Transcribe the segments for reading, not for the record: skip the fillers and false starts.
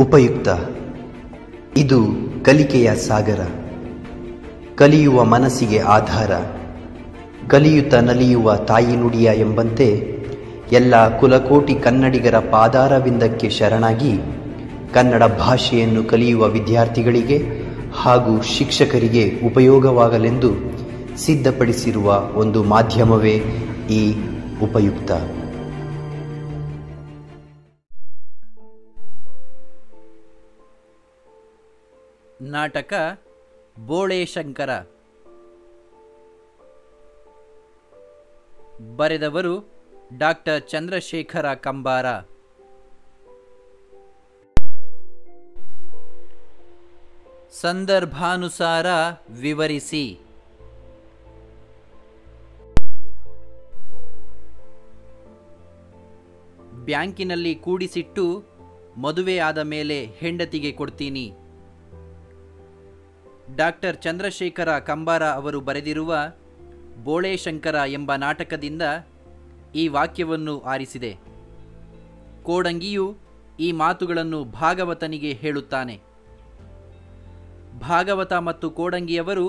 ಉಪಯುಕ್ತ. ಇದು ಕಲಿಕೆಯ ಸಾಗರ. ಕಲಿಯುವ ಮನಸ್ಸಿಗೆ ಆಧಾರ. ಕಲಿಯುತ್ತ ನಲಿಯುವ ತಾಯಿ ನುಡಿಯ ಎಂಬಂತೆ ಎಲ್ಲ ಕುಲಕೋಟಿ ಕನ್ನಡಿಗರ ಪಾದಾರವಿಂದಕ್ಕೆ ಶರಣಾಗಿ ಕನ್ನಡ ಭಾಷೆಯನ್ನು ಕಲಿಯುವ ವಿದ್ಯಾರ್ಥಿಗಳಿಗೆ ಹಾಗೂ ಶಿಕ್ಷಕರಿಗೆ ಉಪಯೋಗವಾಗಲೆಂದು ಸಿದ್ಧಪಡಿಸಿರುವ ಒಂದು ಮಾಧ್ಯಮವೇ ಈ ಉಪಯುಕ್ತ. ನಾಟಕ ಬೋಳೇಶಂಕರ. ಬರೆದವರು ಡಾಕ್ಟರ್ ಚಂದ್ರಶೇಖರ ಕಂಬಾರ. ಸಂದರ್ಭಾನುಸಾರ ವಿವರಿಸಿ. ಬ್ಯಾಂಕಿನಲ್ಲಿ ಕೂಡಿಸಿಟ್ಟು ಮದುವೆ ಆದ ಮೇಲೆ ಹೆಂಡತಿಗೆ ಕೊಡ್ತೀನಿ. ಡಾಕ್ಟರ್ ಚಂದ್ರಶೇಖರ ಕಂಬಾರ ಅವರು ಬರೆದಿರುವ ಬೋಳೇಶಂಕರ ಎಂಬ ನಾಟಕದಿಂದ ಈ ವಾಕ್ಯವನ್ನು ಆರಿಸಿದೆ. ಕೋಡಂಗಿಯು ಈ ಮಾತುಗಳನ್ನು ಭಾಗವತನಿಗೆ ಹೇಳುತ್ತಾನೆ. ಭಾಗವತ ಮತ್ತು ಕೋಡಂಗಿಯವರು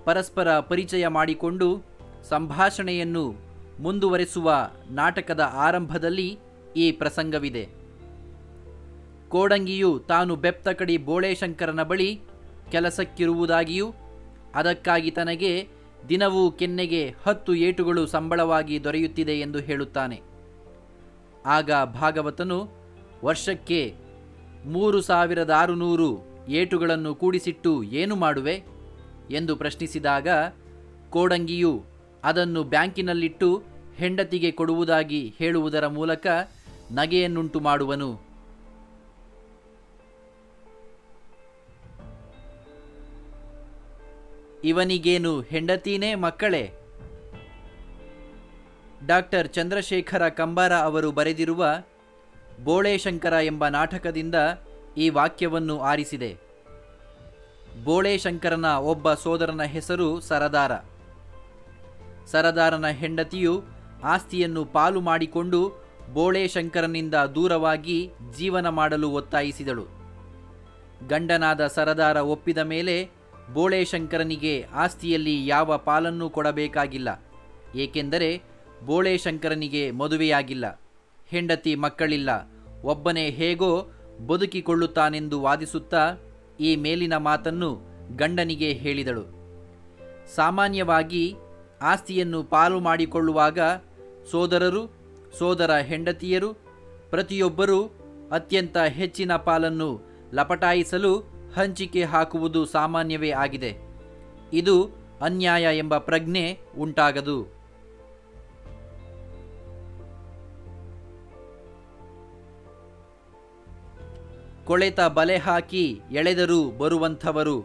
ಪರಸ್ಪರ ಪರಿಚಯ ಮಾಡಿಕೊಂಡು ಸಂಭಾಷಣೆಯನ್ನು ಮುಂದುವರೆಸುವ ನಾಟಕದ ಆರಂಭದಲ್ಲಿ ಈ ಪ್ರಸಂಗವಿದೆ. ಕೋಡಂಗಿಯು ತಾನು ಬೆಪ್ತಕಡಿ ಬೋಳೇಶಂಕರನ ಬಳಿ ಕೆಲಸಕ್ಕಿರುವುದಾಗಿಯೂ ಅದಕ್ಕಾಗಿ ತನಗೆ ದಿನವೂ ಕೆನ್ನೆಗೆ 10 ಏಟುಗಳು ಸಂಬಳವಾಗಿ ದೊರೆಯುತ್ತಿದೆ ಎಂದು ಹೇಳುತ್ತಾನೆ. ಆಗ ಭಾಗವತನು ವರ್ಷಕ್ಕೆ 3600 ಏಟುಗಳನ್ನು ಕೂಡಿಸಿಟ್ಟು ಏನು ಮಾಡುವೆ ಎಂದು ಪ್ರಶ್ನಿಸಿದಾಗ ಕೋಡಂಗಿಯು ಅದನ್ನು ಬ್ಯಾಂಕಿನಲ್ಲಿಟ್ಟು ಹೆಂಡತಿಗೆ ಕೊಡುವುದಾಗಿ ಹೇಳುವುದರ ಮೂಲಕ ನಗೆಯನ್ನುಂಟು ಮಾಡುವನು. ಇವನಿಗೇನು ಹೆಂಡತೀನೇ ಮಕ್ಕಳೇ? ಡಾಕ್ಟರ್ ಚಂದ್ರಶೇಖರ ಕಂಬಾರ ಅವರು ಬರೆದಿರುವ ಬೋಳೇಶಂಕರ ಎಂಬ ನಾಟಕದಿಂದ ಈ ವಾಕ್ಯವನ್ನು ಆರಿಸಿದೆ. ಬೋಳೇಶಂಕರನ ಒಬ್ಬ ಸೋದರನ ಹೆಸರು ಸರದಾರ. ಸರದಾರನ ಹೆಂಡತಿಯು ಆಸ್ತಿಯನ್ನು ಪಾಲು ಮಾಡಿಕೊಂಡು ಬೋಳೇಶಂಕರನಿಂದ ದೂರವಾಗಿ ಜೀವನ ಮಾಡಲು ಒತ್ತಾಯಿಸಿದಳು. ಗಂಡನಾದ ಸರದಾರ ಒಪ್ಪಿದ ಮೇಲೆ ಬೋಳೇಶಂಕರನಿಗೆ ಆಸ್ತಿಯಲ್ಲಿ ಯಾವ ಪಾಲನ್ನೂ ಕೊಡಬೇಕಾಗಿಲ್ಲ. ಏಕೆಂದರೆ ಬೋಳೇಶಂಕರನಿಗೆ ಮದುವೆಯಾಗಿಲ್ಲ, ಹೆಂಡತಿ ಮಕ್ಕಳಿಲ್ಲ, ಒಬ್ಬನೇ ಹೇಗೋ ಬದುಕಿಕೊಳ್ಳುತ್ತಾನೆಂದು ವಾದಿಸುತ್ತಾ ಈ ಮೇಲಿನ ಮಾತನ್ನು ಗಂಡನಿಗೆ ಹೇಳಿದಳು. ಸಾಮಾನ್ಯವಾಗಿ ಆಸ್ತಿಯನ್ನು ಪಾಲು ಮಾಡಿಕೊಳ್ಳುವಾಗ ಸೋದರರು, ಸೋದರ ಹೆಂಡತಿಯರು ಪ್ರತಿಯೊಬ್ಬರೂ ಅತ್ಯಂತ ಹೆಚ್ಚಿನ ಪಾಲನ್ನು ಲಪಟಾಯಿಸಲು ಹಂಚಿಕೆ ಹಾಕುವುದು ಸಾಮಾನ್ಯವೇ ಆಗಿದೆ. ಇದು ಅನ್ಯಾಯ ಎಂಬ ಪ್ರಜ್ಞೆ ಉಂಟಾಗದು. ಕೊಳೆತ ಬಲೆ ಹಾಕಿ ಎಳೆದರೂ ಬರುವಂಥವರು.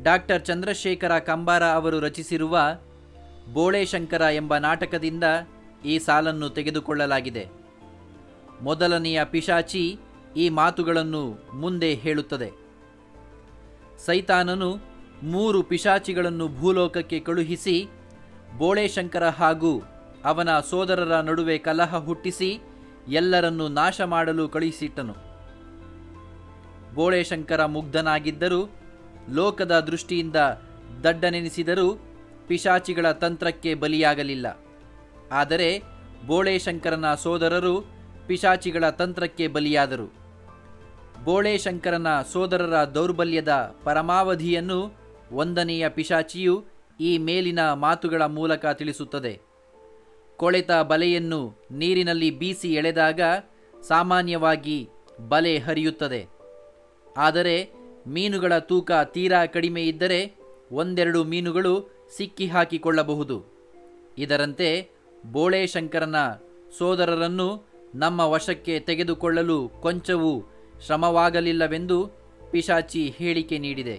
ಡಾಕ್ಟರ್ ಚಂದ್ರಶೇಖರ ಕಂಬಾರ ಅವರು ರಚಿಸಿರುವ ಬೋಳೇಶಂಕರ ಎಂಬ ನಾಟಕದಿಂದ ಈ ಸಾಲನ್ನು ತೆಗೆದುಕೊಳ್ಳಲಾಗಿದೆ. ಮೊದಲನೆಯ ಪಿಶಾಚಿ ಈ ಮಾತುಗಳನ್ನು ಮುಂದೆ ಹೇಳುತ್ತದೆ. ಸೈತಾನನು 3 ಪಿಶಾಚಿಗಳನ್ನು ಭೂಲೋಕಕ್ಕೆ ಕಳುಹಿಸಿ ಬೋಳೇಶಂಕರ ಹಾಗೂ ಅವನ ಸೋದರರ ನಡುವೆ ಕಲಹ ಹುಟ್ಟಿಸಿ ಎಲ್ಲರನ್ನೂ ನಾಶ ಮಾಡಲು ಕಳುಹಿಸಿಟ್ಟನು. ಬೋಳೇಶಂಕರ ಮುಗ್ಧನಾಗಿದ್ದರೂ, ಲೋಕದ ದೃಷ್ಟಿಯಿಂದ ದಡ್ಡನೆನಿಸಿದರೂ ಪಿಶಾಚಿಗಳ ತಂತ್ರಕ್ಕೆ ಬಲಿಯಾಗಲಿಲ್ಲ. ಆದರೆ ಬೋಳೇಶಂಕರನ ಸೋದರರು ಪಿಶಾಚಿಗಳ ತಂತ್ರಕ್ಕೆ ಬಲಿಯಾದರು. ಬೋಳೇಶಂಕರನ ಸೋದರರ ದೌರ್ಬಲ್ಯದ ಪರಮಾವಧಿಯನ್ನು 1ನೆಯ ಪಿಶಾಚಿಯು ಈ ಮೇಲಿನ ಮಾತುಗಳ ಮೂಲಕ ತಿಳಿಸುತ್ತದೆ. ಕೊಳೆತ ಬಲೆಯನ್ನು ನೀರಿನಲ್ಲಿ ಬೀಸಿ ಎಳೆದಾಗ ಸಾಮಾನ್ಯವಾಗಿ ಬಲೆ ಹರಿಯುತ್ತದೆ. ಆದರೆ ಮೀನುಗಳ ತೂಕ ತೀರಾ ಕಡಿಮೆ ಇದ್ದರೆ 1-2 ಮೀನುಗಳು ಸಿಕ್ಕಿ ಹಾಕಿಕೊಳ್ಳಬಹುದು. ಇದರಂತೆ ಬೋಳೇಶಂಕರನ ಸೋದರರನ್ನು ನಮ್ಮ ವಶಕ್ಕೆ ತೆಗೆದುಕೊಳ್ಳಲು ಕೊಂಚವೂ ಶ್ರಮವಾಗಲಿಲ್ಲವೆಂದು ಪಿಶಾಚಿ ಹೇಳಿಕೆ ನೀಡಿದೆ.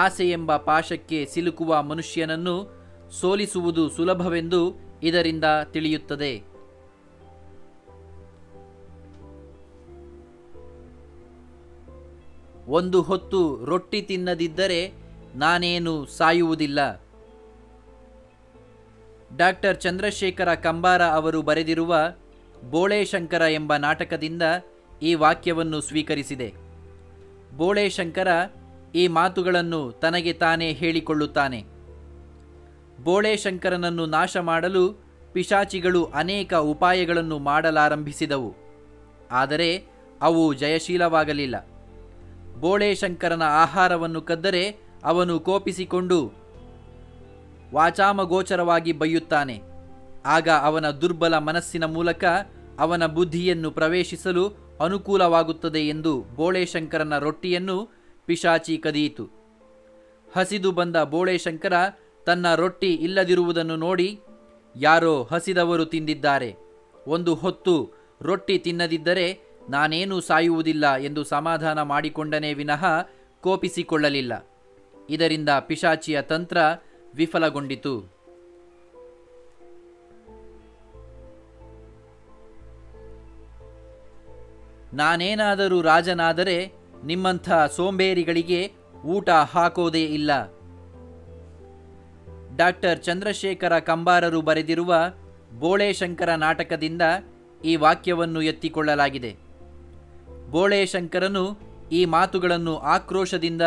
ಆಸೆ ಎಂಬ ಪಾಶಕ್ಕೆ ಸಿಲುಕುವ ಮನುಷ್ಯನನ್ನು ಸೋಲಿಸುವುದು ಸುಲಭವೆಂದು ಇದರಿಂದ ತಿಳಿಯುತ್ತದೆ. ಒಂದು ಹೊತ್ತು ರೊಟ್ಟಿ ತಿನ್ನದಿದ್ದರೆ ನಾನೇನು ಸಾಯುವುದಿಲ್ಲ. ಡಾಕ್ಟರ್ ಚಂದ್ರಶೇಖರ ಕಂಬಾರ ಅವರು ಬರೆದಿರುವ ಬೋಳೇಶಂಕರ ಎಂಬ ನಾಟಕದಿಂದ ಈ ವಾಕ್ಯವನ್ನು ಸ್ವೀಕರಿಸಿದೆ. ಬೋಳೇಶಂಕರ ಈ ಮಾತುಗಳನ್ನು ತನಗೆ ತಾನೇ ಹೇಳಿಕೊಳ್ಳುತ್ತಾನೆ. ಬೋಳೇಶಂಕರನನ್ನು ನಾಶ ಮಾಡಲು ಪಿಶಾಚಿಗಳು ಅನೇಕ ಉಪಾಯಗಳನ್ನು ಮಾಡಲಾರಂಭಿಸಿದವು. ಆದರೆ ಅವು ಜಯಶೀಲವಾಗಲಿಲ್ಲ. ಬೋಳೇಶಂಕರನ ಆಹಾರವನ್ನು ಕದ್ದರೆ ಅವನು ಕೋಪಿಸಿಕೊಂಡು ವಾಚಾಮಗೋಚರವಾಗಿ ಬೈಯುತ್ತಾನೆ. ಆಗ ಅವನ ದುರ್ಬಲ ಮನಸ್ಸಿನ ಮೂಲಕ ಅವನ ಬುದ್ಧಿಯನ್ನು ಪ್ರವೇಶಿಸಲು ಅನುಕೂಲವಾಗುತ್ತದೆ ಎಂದು ಬೋಳೇಶಂಕರನ ರೊಟ್ಟಿಯನ್ನು ಪಿಶಾಚಿ ಕದಿಯಿತು. ಹಸಿದು ಬಂದ ಬೋಳೇಶಂಕರ ತನ್ನ ರೊಟ್ಟಿ ಇಲ್ಲದಿರುವುದನ್ನು ನೋಡಿ, ಯಾರೋ ಹಸಿದವರು ತಿಂದಿದ್ದಾರೆ, ಒಂದು ಹೊತ್ತು ರೊಟ್ಟಿ ತಿನ್ನದಿದ್ದರೆ ನಾನೇನೂ ಸಾಯುವುದಿಲ್ಲ ಎಂದು ಸಮಾಧಾನ ಮಾಡಿಕೊಂಡನೇ ವಿನಃ ಕೋಪಿಸಿಕೊಳ್ಳಲಿಲ್ಲ. ಇದರಿಂದ ಪಿಶಾಚಿಯ ತಂತ್ರ ವಿಫಲಗೊಂಡಿತು. ನಾನೇನಾದರೂ ರಾಜನಾದರೆ ನಿಮ್ಮಂಥ ಸೋಂಬೇರಿಗಳಿಗೆ ಊಟ ಹಾಕೋದೇ ಇಲ್ಲ. ಡಾಕ್ಟರ್ ಚಂದ್ರಶೇಖರ ಕಂಬಾರರು ಬರೆದಿರುವ ಬೋಳೇಶಂಕರ ನಾಟಕದಿಂದ ಈ ವಾಕ್ಯವನ್ನು ಎತ್ತಿಕೊಳ್ಳಲಾಗಿದೆ. ಬೋಳೇಶಂಕರನು ಈ ಮಾತುಗಳನ್ನು ಆಕ್ರೋಶದಿಂದ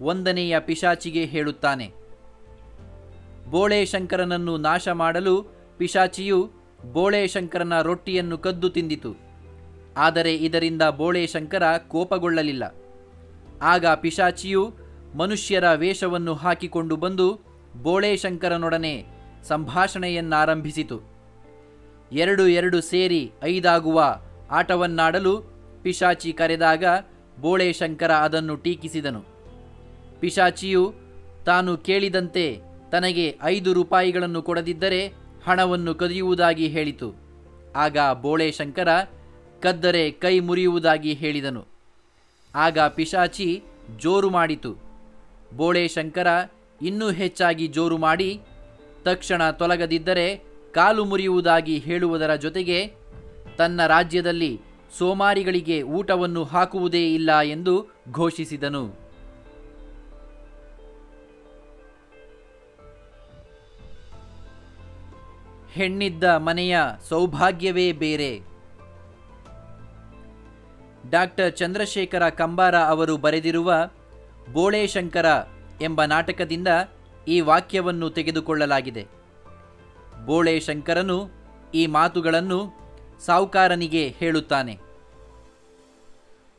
ಒಂದನೆಯ ಪಿಶಾಚಿಗೆ ಹೇಳುತ್ತಾನೆ. ಬೋಳೇಶಂಕರನನ್ನು ನಾಶ ಮಾಡಲು ಪಿಶಾಚಿಯು ಬೋಳೇಶಂಕರನ ರೊಟ್ಟಿಯನ್ನು ಕದ್ದು ತಿಂದಿತು. ಆದರೆ ಇದರಿಂದ ಬೋಳೇಶಂಕರ ಕೋಪಗೊಳ್ಳಲಿಲ್ಲ. ಆಗ ಪಿಶಾಚಿಯು ಮನುಷ್ಯರ ವೇಷವನ್ನು ಹಾಕಿಕೊಂಡು ಬಂದು ಬೋಳೇಶಂಕರನೊಡನೆ ಸಂಭಾಷಣೆಯನ್ನಾರಂಭಿಸಿತು. 2 ಸೇರಿ 5 ಆಟವನ್ನಾಡಲು ಪಿಶಾಚಿ ಕರೆದಾಗ ಬೋಳೇಶಂಕರ ಅದನ್ನು ಟೀಕಿಸಿದನು. ಪಿಶಾಚಿಯು ತಾನು ಕೇಳಿದಂತೆ ತನಗೆ 5 ರೂಪಾಯಿಗಳನ್ನು ಕೊಡದಿದ್ದರೆ ಹಣವನ್ನು ಕದಿಯುವುದಾಗಿ ಹೇಳಿತು. ಆಗ ಬೋಳೇಶಂಕರ ಕದ್ದರೆ ಕೈ ಮುರಿಯುವುದಾಗಿ ಹೇಳಿದನು. ಆಗ ಪಿಶಾಚಿ ಜೋರು ಮಾಡಿತು. ಬೋಳೇಶಂಕರ ಇನ್ನೂ ಹೆಚ್ಚಾಗಿ ಜೋರು ಮಾಡಿ ತಕ್ಷಣ ತೊಲಗದಿದ್ದರೆ ಕಾಲು ಮುರಿಯುವುದಾಗಿ ಹೇಳುವುದರ ಜೊತೆಗೆ ತನ್ನ ರಾಜ್ಯದಲ್ಲಿ ಸೋಮಾರಿಗಳಿಗೆ ಊಟವನ್ನು ಹಾಕುವುದೇ ಇಲ್ಲ ಎಂದು ಘೋಷಿಸಿದನು. ಹೆಣ್ಣಿದ್ದ ಮನೆಯ ಸೌಭಾಗ್ಯವೇ ಬೇರೆ. ಡಾಕ್ಟರ್ ಚಂದ್ರಶೇಖರ ಕಂಬಾರ ಅವರು ಬರೆದಿರುವ ಬೋಳೇಶಂಕರ ಎಂಬ ನಾಟಕದಿಂದ ಈ ವಾಕ್ಯವನ್ನು ತೆಗೆದುಕೊಳ್ಳಲಾಗಿದೆ. ಬೋಳೇಶಂಕರನು ಈ ಮಾತುಗಳನ್ನು ಸಾಹುಕಾರನಿಗೆ ಹೇಳುತ್ತಾನೆ.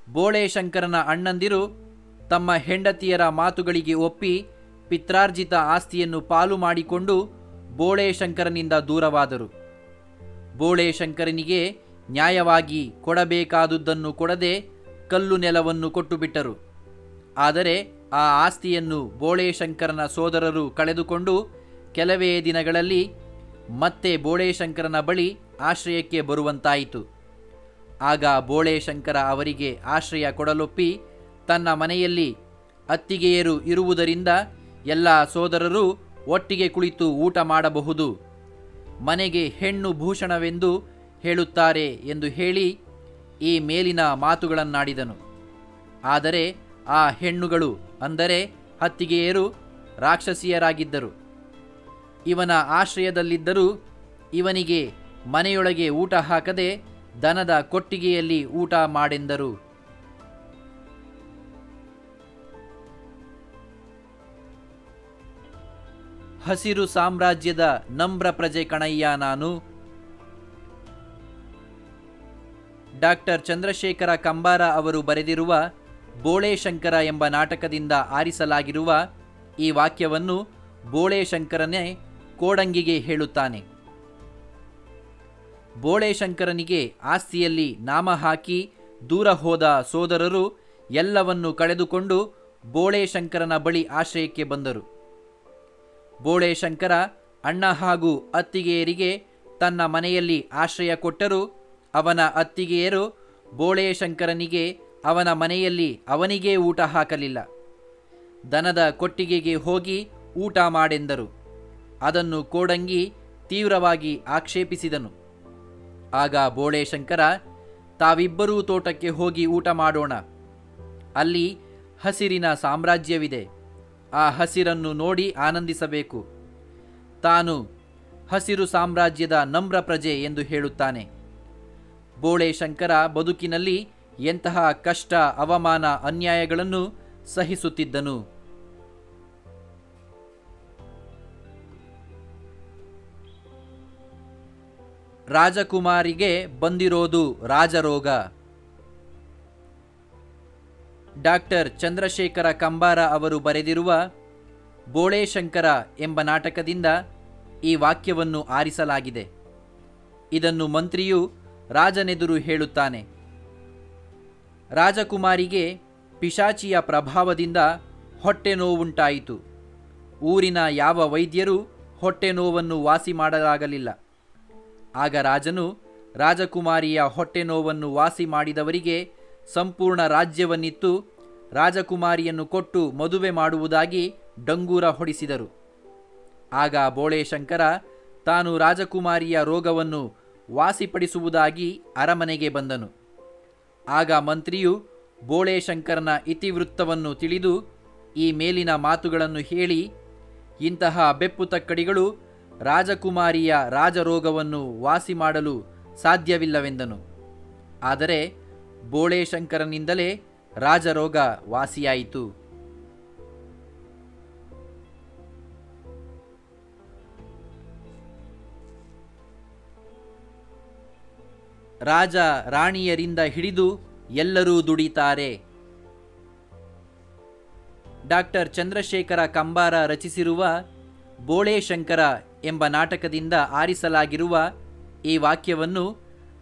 ಬೋಳೇಶಂಕರನ ಅಣ್ಣಂದಿರು ತಮ್ಮ ಹೆಂಡತಿಯರ ಮಾತುಗಳಿಗೆ ಒಪ್ಪಿ ಪಿತ್ರಾರ್ಜಿತ ಆಸ್ತಿಯನ್ನು ಪಾಲು ಮಾಡಿಕೊಂಡು ಬೋಳೇಶಂಕರನಿಂದ ದೂರವಾದರು. ಬೋಳೇಶಂಕರನಿಗೆ ನ್ಯಾಯವಾಗಿ ಕೊಡಬೇಕಾದುದನ್ನು ಕೊಡದೆ ಕಲ್ಲು ನೆಲವನ್ನು ಕೊಟ್ಟುಬಿಟ್ಟರು. ಆದರೆ ಆ ಆಸ್ತಿಯನ್ನು ಬೋಳೇಶಂಕರನ ಸೋದರರು ಕಳೆದುಕೊಂಡು ಕೆಲವೇ ದಿನಗಳಲ್ಲಿ ಮತ್ತೆ ಬೋಳೇಶಂಕರನ ಬಳಿ ಆಶ್ರಯಕ್ಕೆ ಬರುವಂತಾಯಿತು. ಆಗ ಬೋಳೇಶಂಕರ ಅವರಿಗೆ ಆಶ್ರಯ ಕೊಡಲೊಪ್ಪಿ ತನ್ನ ಮನೆಯಲ್ಲಿ ಅತ್ತಿಗೆಯರು ಇರುವುದರಿಂದ ಎಲ್ಲ ಸೋದರರು ಒಟ್ಟಿಗೆ ಕುಳಿತು ಊಟ ಮಾಡಬಹುದು, ಮನೆಗೆ ಹೆಣ್ಣು ಭೂಷಣವೆಂದು ಹೇಳುತ್ತಾರೆ ಎಂದು ಹೇಳಿ ಈ ಮೇಲಿನ ಮಾತುಗಳನ್ನಾಡಿದನು. ಆದರೆ ಆ ಹೆಣ್ಣುಗಳು ಅಂದರೆ ಅತ್ತಿಗೆಯರು ರಾಕ್ಷಸಿಯರಾಗಿದ್ದರು. ಇವನ ಆಶ್ರಯದಲ್ಲಿದ್ದರೂ ಇವನಿಗೆ ಮನೆಯೊಳಗೆ ಊಟ ಹಾಕದೆ ದನದ ಕೊಟ್ಟಿಗೆಯಲ್ಲಿ ಊಟ ಮಾಡೆಂದರು. ಹಸಿರು ಸಾಮ್ರಾಜ್ಯದ ನಮ್ರ ಪ್ರಜೆ ಕಣಯ್ಯ ನಾನು. ಡಾಕ್ಟರ್ ಚಂದ್ರಶೇಖರ ಕಂಬಾರ ಅವರು ಬರೆದಿರುವ ಬೋಳೇಶಂಕರ ಎಂಬ ನಾಟಕದಿಂದ ಆರಿಸಲಾಗಿರುವ ಈ ವಾಕ್ಯವನ್ನು ಬೋಳೇಶಂಕರನೇ ಕೋಡಂಗಿಗೆ ಹೇಳುತ್ತಾನೆ. ಬೋಳೇಶಂಕರನಿಗೆ ಆಸ್ತಿಯಲ್ಲಿ ನಾಮ ಹಾಕಿ ದೂರ ಹೋದ ಸೋದರರು ಎಲ್ಲವನ್ನು ಕಳೆದುಕೊಂಡು ಬೋಳೇಶಂಕರನ ಬಳಿ ಆಶ್ರಯಕ್ಕೆ ಬಂದರು. ಬೋಳೇಶಂಕರ ಅಣ್ಣ ಹಾಗೂ ಅತ್ತಿಗೆಯರಿಗೆ ತನ್ನ ಮನೆಯಲ್ಲಿ ಆಶ್ರಯ ಕೊಟ್ಟರೂ ಅವನ ಅತ್ತಿಗೆಯರು ಬೋಳೇಶಂಕರನಿಗೆ ಅವನ ಮನೆಯಲ್ಲಿ ಅವನಿಗೇ ಊಟ ಹಾಕಲಿಲ್ಲ. ದನದ ಕೊಟ್ಟಿಗೆಗೆ ಹೋಗಿ ಊಟ ಮಾಡೆಂದರು. ಅದನ್ನು ಕೋಡಂಗಿ ತೀವ್ರವಾಗಿ ಆಕ್ಷೇಪಿಸಿದನು. ಆಗ ಬೋಳೇಶಂಕರ, ತಾವಿಬ್ಬರೂ ತೋಟಕ್ಕೆ ಹೋಗಿ ಊಟ ಮಾಡೋಣ, ಅಲ್ಲಿ ಹಸಿರಿನ ಸಾಮ್ರಾಜ್ಯವಿದೆ, ಆ ಹಸಿರನ್ನು ನೋಡಿ ಆನಂದಿಸಬೇಕು. ತಾನು ಹಸಿರು ಸಾಮ್ರಾಜ್ಯದ ನಮ್ರ ಪ್ರಜೆ ಎಂದು ಹೇಳುತ್ತಾನೆ. ಬೋಳೆ ಶಂಕರ ಬದುಕಿನಲ್ಲಿ ಎಂತಹ ಕಷ್ಟ, ಅವಮಾನ, ಅನ್ಯಾಯಗಳನ್ನು ಸಹಿಸುತ್ತಿದ್ದನು. ರಾಜಕುಮಾರಿಗೆ ಬಂದಿರೋದು ರಾಜರೋಗ. ಡಾಕ್ಟರ್ ಚಂದ್ರಶೇಖರ ಕಂಬಾರ ಅವರು ಬರೆದಿರುವ ಬೋಳೆ ಶಂಕರ ಎಂಬ ನಾಟಕದಿಂದ ಈ ವಾಕ್ಯವನ್ನು ಆರಿಸಲಾಗಿದೆ. ಇದನ್ನು ಮಂತ್ರಿಯು ರಾಜನೆದುರು ಹೇಳುತ್ತಾನೆ. ರಾಜಕುಮಾರಿಗೆ ಪಿಶಾಚಿಯ ಪ್ರಭಾವದಿಂದ ಹೊಟ್ಟೆ ನೋವುಂಟಾಯಿತು. ಊರಿನ ಯಾವ ವೈದ್ಯರೂ ಹೊಟ್ಟೆ ನೋವನ್ನು ವಾಸಿ ಮಾಡಲಾಗಲಿಲ್ಲ. ಆಗ ರಾಜನು ರಾಜಕುಮಾರಿಯ ಹೊಟ್ಟೆ ನೋವನ್ನು ವಾಸಿ ಮಾಡಿದವರಿಗೆ ಸಂಪೂರ್ಣ ರಾಜ್ಯವನ್ನಿತ್ತು ರಾಜಕುಮಾರಿಯನ್ನು ಕೊಟ್ಟು ಮದುವೆ ಮಾಡುವುದಾಗಿ ಡಂಗೂರ ಹೊಡಿಸಿದರು. ಆಗ ಬೋಳೆ ಶಂಕರ ತಾನು ರಾಜಕುಮಾರಿಯ ರೋಗವನ್ನು ವಾಸಿಪಡಿಸುವುದಾಗಿ ಅರಮನೆಗೆ ಬಂದನು. ಆಗ ಮಂತ್ರಿಯು ಬೋಳೆ ಶಂಕರನ ಇತಿವೃತ್ತವನ್ನು ತಿಳಿದು ಈ ಮೇಲಿನ ಮಾತುಗಳನ್ನು ಹೇಳಿ, ಇಂತಹ ಬೆಪ್ಪು ತಕ್ಕಡಿಗಳು ರಾಜಕುಮಾರಿಯ ರಾಜರೋಗವನ್ನು ವಾಸಿ ಮಾಡಲು ಸಾಧ್ಯವಿಲ್ಲವೆಂದನು. ಆದರೆ ಬೋಳೆ ಶಂಕರನಿಂದಲೇ ರಾಜರೋಗ ವಾಸಿಯಾಯಿತು. ರಾಜ ರಾಣಿಯರಿಂದ ಹಿಡಿದು ಎಲ್ಲರೂ ದುಡಿತಾರೆ. ಡಾಕ್ಟರ್ ಚಂದ್ರಶೇಖರ ಕಂಬಾರ ರಚಿಸಿರುವ ಬೋಳೆ ಶಂಕರ ಎಂಬ ನಾಟಕದಿಂದ ಆರಿಸಲಾಗಿರುವ ಈ ವಾಕ್ಯವನ್ನು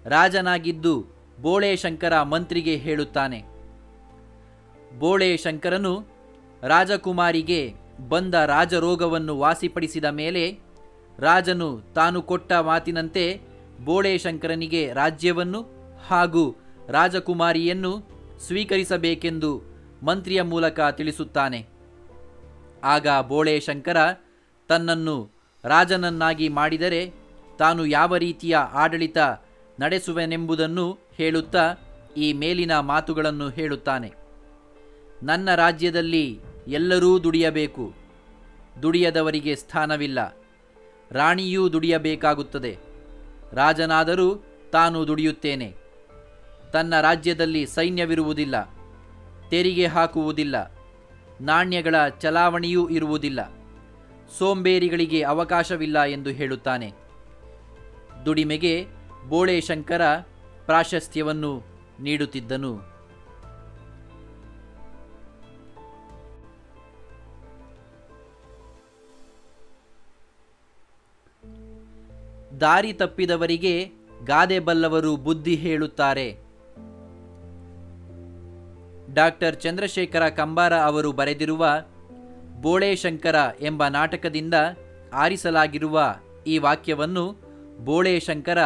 ರಾಜನಾಗಿದ್ದು ಬೋಳೆ ಶಂಕರ ಮಂತ್ರಿಗೆ ಹೇಳುತ್ತಾನೆ. ಬೋಳೆ ಶಂಕರನು ರಾಜಕುಮಾರಿಗೆ ಬಂದ ರಾಜರೋಗವನ್ನು ವಾಸಿಪಡಿಸಿದ ಮೇಲೆ ರಾಜನು ತಾನು ಕೊಟ್ಟ ಮಾತಿನಂತೆ ಬೋಳೆ ಶಂಕರನಿಗೆ ರಾಜ್ಯವನ್ನು ಹಾಗೂ ರಾಜಕುಮಾರಿಯನ್ನು ಸ್ವೀಕರಿಸಬೇಕೆಂದು ಮಂತ್ರಿಯ ಮೂಲಕ ತಿಳಿಸುತ್ತಾನೆ. ಆಗ ಬೋಳೆ ಶಂಕರ ತನ್ನನ್ನು ರಾಜನನ್ನಾಗಿ ಮಾಡಿದರೆ ತಾನು ಯಾವ ರೀತಿಯ ಆಡಳಿತ ನಡೆಸುವೆನೆಂಬುದನ್ನು ಹೇಳುತ್ತಾ ಈ ಮೇಲಿನ ಮಾತುಗಳನ್ನು ಹೇಳುತ್ತಾನೆ. ನನ್ನ ರಾಜ್ಯದಲ್ಲಿ ಎಲ್ಲರೂ ದುಡಿಯಬೇಕು. ದುಡಿಯದವರಿಗೆ ಸ್ಥಾನವಿಲ್ಲ. ರಾಣಿಯೂ ದುಡಿಯಬೇಕಾಗುತ್ತದೆ. ರಾಜನಾದರೂ ತಾನು ದುಡಿಯುತ್ತೇನೆ. ತನ್ನ ರಾಜ್ಯದಲ್ಲಿ ಸೈನ್ಯವಿರುವುದಿಲ್ಲ, ತೆರಿಗೆ ಹಾಕುವುದಿಲ್ಲ, ನಾಣ್ಯಗಳ ಚಲಾವಣೆಯೂ ಇರುವುದಿಲ್ಲ, ಸೋಂಬೇರಿಗಳಿಗೆ ಅವಕಾಶವಿಲ್ಲ ಎಂದು ಹೇಳುತ್ತಾನೆ. ದುಡಿಮೆಗೆ ಬೋಳೆ ಶಂಕರ ಪ್ರಾಶಸ್ತ್ಯವನ್ನು ನೀಡುತ್ತಿದ್ದನು. ದಾರಿ ತಪ್ಪಿದವರಿಗೆ ಗಾದೆ ಬಲ್ಲವರು ಬುದ್ಧಿ ಹೇಳುತ್ತಾರೆ. ಡಾಕ್ಟರ್ ಚಂದ್ರಶೇಖರ ಕಂಬಾರ ಅವರು ಬರೆದಿರುವ ಬೋಳೆ ಶಂಕರ ಎಂಬ ನಾಟಕದಿಂದ ಆರಿಸಲಾಗಿರುವ ಈ ವಾಕ್ಯವನ್ನು ಬೋಳೆ ಶಂಕರ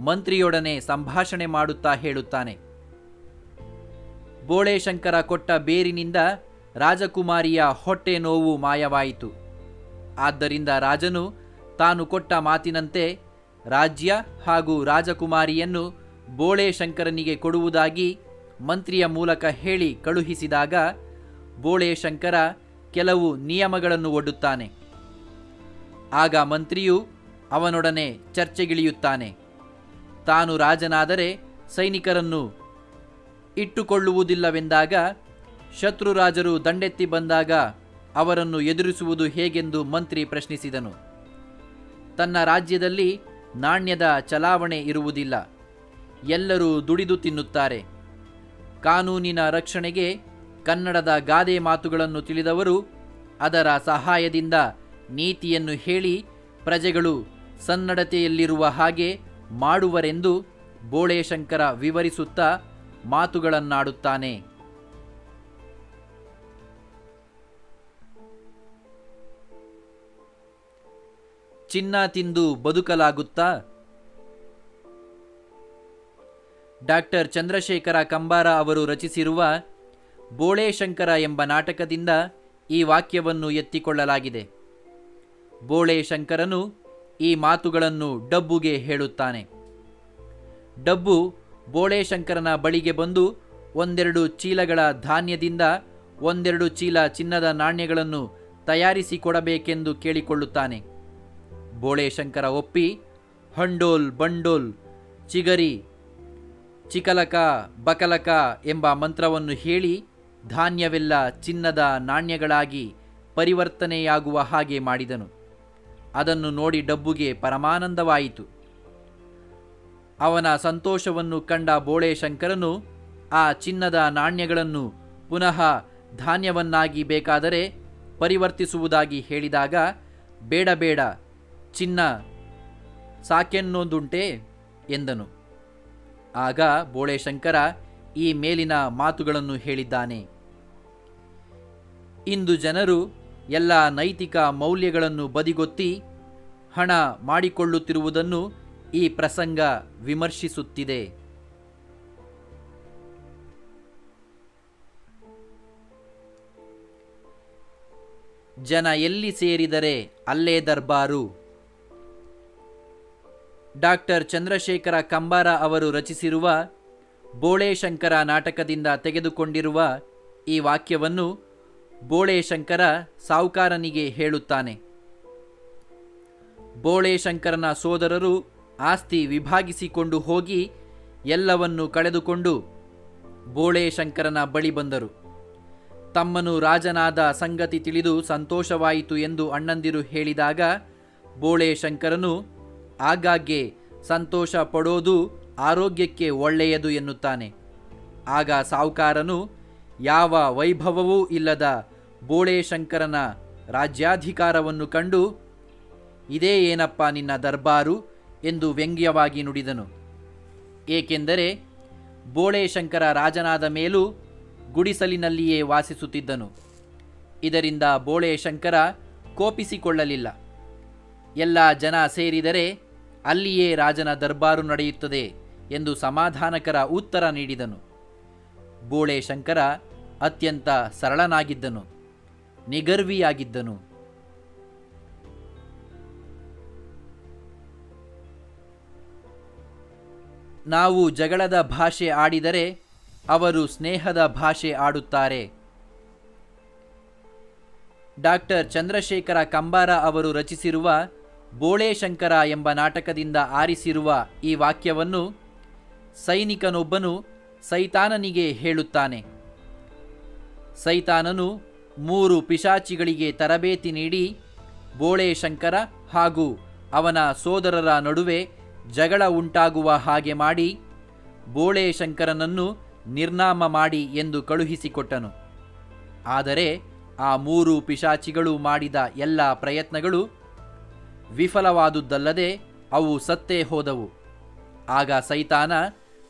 ಮಂತ್ರಿಯೊಡನೆ ಸಂಭಾಷಣೆ ಮಾಡುತ್ತಾ ಹೇಳುತ್ತಾನೆ. ಬೋಳೆ ಶಂಕರ ಕೊಟ್ಟ ಬೇರಿನಿಂದ ರಾಜಕುಮಾರಿಯ ಹೊಟ್ಟೆ ನೋವು ಮಾಯವಾಯಿತು. ಆದ್ದರಿಂದ ರಾಜನು ತಾನು ಕೊಟ್ಟ ಮಾತಿನಂತೆ ರಾಜ್ಯ ಹಾಗೂ ರಾಜಕುಮಾರಿಯನ್ನು ಬೋಳೆ ಶಂಕರನಿಗೆ ಕೊಡುವುದಾಗಿ ಮಂತ್ರಿಯ ಮೂಲಕ ಹೇಳಿ ಕಳುಹಿಸಿದಾಗ ಬೋಳೆ ಶಂಕರ ಕೆಲವು ನಿಯಮಗಳನ್ನು ಒಡ್ಡುತ್ತಾನೆ. ಆಗ ಮಂತ್ರಿಯು ಅವನೊಡನೆ ಚರ್ಚೆಗಿಳಿಯುತ್ತಾನೆ. ತಾನು ರಾಜನಾದರೆ ಸೈನಿಕರನ್ನು ಇಟ್ಟುಕೊಳ್ಳುವುದಿಲ್ಲವೆಂದಾಗ, ಶತ್ರುರಾಜರು ದಂಡೆತ್ತಿ ಬಂದಾಗ ಅವರನ್ನು ಎದುರಿಸುವುದು ಹೇಗೆಂದು ಮಂತ್ರಿ ಪ್ರಶ್ನಿಸಿದನು. ತನ್ನ ರಾಜ್ಯದಲ್ಲಿ ನಾಣ್ಯದ ಚಲಾವಣೆ ಇರುವುದಿಲ್ಲ. ಎಲ್ಲರೂ ದುಡಿದು ತಿನ್ನುತ್ತಾರೆ. ಕಾನೂನಿನ ರಕ್ಷಣೆಗೆ ಕನ್ನಡದ ಗಾದೆ ಮಾತುಗಳನ್ನು ತಿಳಿದವರು ಅದರ ಸಹಾಯದಿಂದ ನೀತಿಯನ್ನು ಹೇಳಿ ಪ್ರಜೆಗಳು ಸನ್ನಡತೆಯಲ್ಲಿರುವ ಹಾಗೆ ಮಾಡುವರೆಂದು ಬೋಳೆ ಶಂಕರ ವಿವರಿಸುತ್ತಾ ಮಾತುಗಳನ್ನಾಡುತ್ತಾನೆ. ಚಿನ್ನ ತಿಂದು ಬದುಕಲಾಗುತ್ತಾ? ಡಾಕ್ಟರ್ ಚಂದ್ರಶೇಖರ ಕಂಬಾರ ಅವರು ರಚಿಸಿರುವ ಬೋಳೆ ಶಂಕರ ಎಂಬ ನಾಟಕದಿಂದ ಈ ವಾಕ್ಯವನ್ನು ಎತ್ತಿಕೊಳ್ಳಲಾಗಿದೆ. ಬೋಳೆ ಶಂಕರನು ಈ ಮಾತುಗಳನ್ನು ಡಬ್ಬುಗೆ ಹೇಳುತ್ತಾನೆ. ಡಬ್ಬು ಬೋಳೆ ಶಂಕರನ ಬಳಿಗೆ ಬಂದು 1-2 ಚೀಲಗಳ ಧಾನ್ಯದಿಂದ 1-2 ಚೀಲ ಚಿನ್ನದ ನಾಣ್ಯಗಳನ್ನು ತಯಾರಿಸಿಕೊಡಬೇಕೆಂದು ಕೇಳಿಕೊಳ್ಳುತ್ತಾನೆ. ಬೋಳೆ ಶಂಕರ ಒಪ್ಪಿ ಹಂಡೋಲ್, ಬಂಡೋಲ್, ಚಿಗರಿ ಚಿಕಲಕ ಬಕಲಕ ಎಂಬ ಮಂತ್ರವನ್ನು ಹೇಳಿ ಧಾನ್ಯವೆಲ್ಲ ಚಿನ್ನದ ನಾಣ್ಯಗಳಾಗಿ ಪರಿವರ್ತನೆಯಾಗುವ ಹಾಗೆ ಮಾಡಿದನು. ಅದನ್ನು ನೋಡಿ ಡಬ್ಬುಗೆ ಪರಮಾನಂದವಾಯಿತು. ಅವನ ಸಂತೋಷವನ್ನು ಕಂಡ ಬೋಳೇಶಂಕರನು ಆ ಚಿನ್ನದ ನಾಣ್ಯಗಳನ್ನು ಪುನಃ ಧಾನ್ಯವನ್ನಾಗಿ ಬೇಕಾದರೆ ಪರಿವರ್ತಿಸುವುದಾಗಿ ಹೇಳಿದಾಗ, ಬೇಡ ಬೇಡ, ಚಿನ್ನ ಸಾಕೆನ್ನೋದುಂಟೆ ಎಂದನು. ಆಗ ಬೋಳೇಶಂಕರ ಈ ಮೇಲಿನ ಮಾತುಗಳನ್ನು ಹೇಳಿದ್ದಾನೆ. ಇಂದು ಜನರು ಎಲ್ಲ ನೈತಿಕ ಮೌಲ್ಯಗಳನ್ನು ಬದಿಗೊತ್ತಿ ಹಣ ಮಾಡಿಕೊಳ್ಳುತ್ತಿರುವುದನ್ನು ಈ ಪ್ರಸಂಗ ವಿಮರ್ಶಿಸುತ್ತಿದೆ. ಜನ ಎಲ್ಲಿ ಸೇರಿದರೆ ಅಲ್ಲೇ ದರ್ಬಾರು. ಡಾಕ್ಟರ್ ಚಂದ್ರಶೇಖರ ಕಂಬಾರ ಅವರು ರಚಿಸಿರುವ ಬೋಳೇಶಂಕರ ನಾಟಕದಿಂದ ತೆಗೆದುಕೊಂಡಿರುವ ಈ ವಾಕ್ಯವನ್ನು ಬೋಳೇಶಂಕರ ಸಾಹುಕಾರನಿಗೆ ಹೇಳುತ್ತಾನೆ. ಬೋಳೇಶಂಕರನ ಸೋದರರು ಆಸ್ತಿ ವಿಭಾಗಿಸಿಕೊಂಡು ಹೋಗಿ ಎಲ್ಲವನ್ನು ಕಳೆದುಕೊಂಡು ಬೋಳೇಶಂಕರನ ಬಳಿ ಬಂದರು. ತಮ್ಮನು ರಾಜನಾದ ಸಂಗತಿ ತಿಳಿದು ಸಂತೋಷವಾಯಿತು ಎಂದು ಅಣ್ಣಂದಿರು ಹೇಳಿದಾಗ ಬೋಳೇಶಂಕರನು ಆಗಾಗ್ಗೆ ಸಂತೋಷ ಪಡೋದು ಆರೋಗ್ಯಕ್ಕೆ ಒಳ್ಳೆಯದು ಎನ್ನುತ್ತಾನೆ. ಆಗ ಸಾಹುಕಾರನು ಯಾವ ವೈಭವವೂ ಇಲ್ಲದ ಬೋಳೇಶಂಕರನ ರಾಜ್ಯಾಧಿಕಾರವನ್ನು ಕಂಡು, ಇದೇ ಏನಪ್ಪ ನಿನ್ನ ದರ್ಬಾರು ಎಂದು ವ್ಯಂಗ್ಯವಾಗಿ ನುಡಿದನು. ಏಕೆಂದರೆ ಬೋಳೇಶಂಕರ ರಾಜನಾದ ಮೇಲೂ ಗುಡಿಸಲಿನಲ್ಲಿಯೇ ವಾಸಿಸುತ್ತಿದ್ದನು. ಇದರಿಂದ ಬೋಳೇಶಂಕರ ಕೋಪಿಸಿಕೊಳ್ಳಲಿಲ್ಲ. ಎಲ್ಲ ಜನ ಸೇರಿದರೆ ಅಲ್ಲಿಯೇ ರಾಜನ ದರ್ಬಾರು ನಡೆಯುತ್ತದೆ ಎಂದು ಸಮಾಧಾನಕರ ಉತ್ತರ ನೀಡಿದನು. ಬೋಳೇಶಂಕರ ಅತ್ಯಂತ ಸರಳನಾಗಿದ್ದನು, ನಿಗರ್ವಿಯಾಗಿದ್ದನು. ನಾವು ಜಗಳದ ಭಾಷೆ ಆಡಿದರೆ ಅವರು ಸ್ನೇಹದ ಭಾಷೆ ಆಡುತ್ತಾರೆ. ಡಾಕ್ಟರ್ ಚಂದ್ರಶೇಖರ ಕಂಬಾರ ಅವರು ರಚಿಸಿರುವ ಬೋಳೇಶಂಕರ ಎಂಬ ನಾಟಕದಿಂದ ಆರಿಸಿರುವ ಈ ವಾಕ್ಯವನ್ನು ಸೈನಿಕನೊಬ್ಬನು ಸೈತಾನನಿಗೆ ಹೇಳುತ್ತಾನೆ. ಸೈತಾನನು 3 ಪಿಶಾಚಿಗಳಿಗೆ ತರಬೇತಿ ನೀಡಿ ಬೋಳೇಶಂಕರ ಹಾಗೂ ಅವನ ಸೋದರರ ನಡುವೆ ಜಗಳ ಉಂಟಾಗುವ ಹಾಗೆ ಮಾಡಿ ಬೋಳೇಶಂಕರನನ್ನು ನಿರ್ನಾಮ ಮಾಡಿ ಎಂದು ಕಳುಹಿಸಿಕೊಟ್ಟನು. ಆದರೆ ಆ 3 ಪಿಶಾಚಿಗಳು ಮಾಡಿದ ಎಲ್ಲ ಪ್ರಯತ್ನಗಳು ವಿಫಲವಾದುದಲ್ಲದೆ ಅವು ಸತ್ತೇ ಹೋದವು. ಆಗ ಸೈತಾನ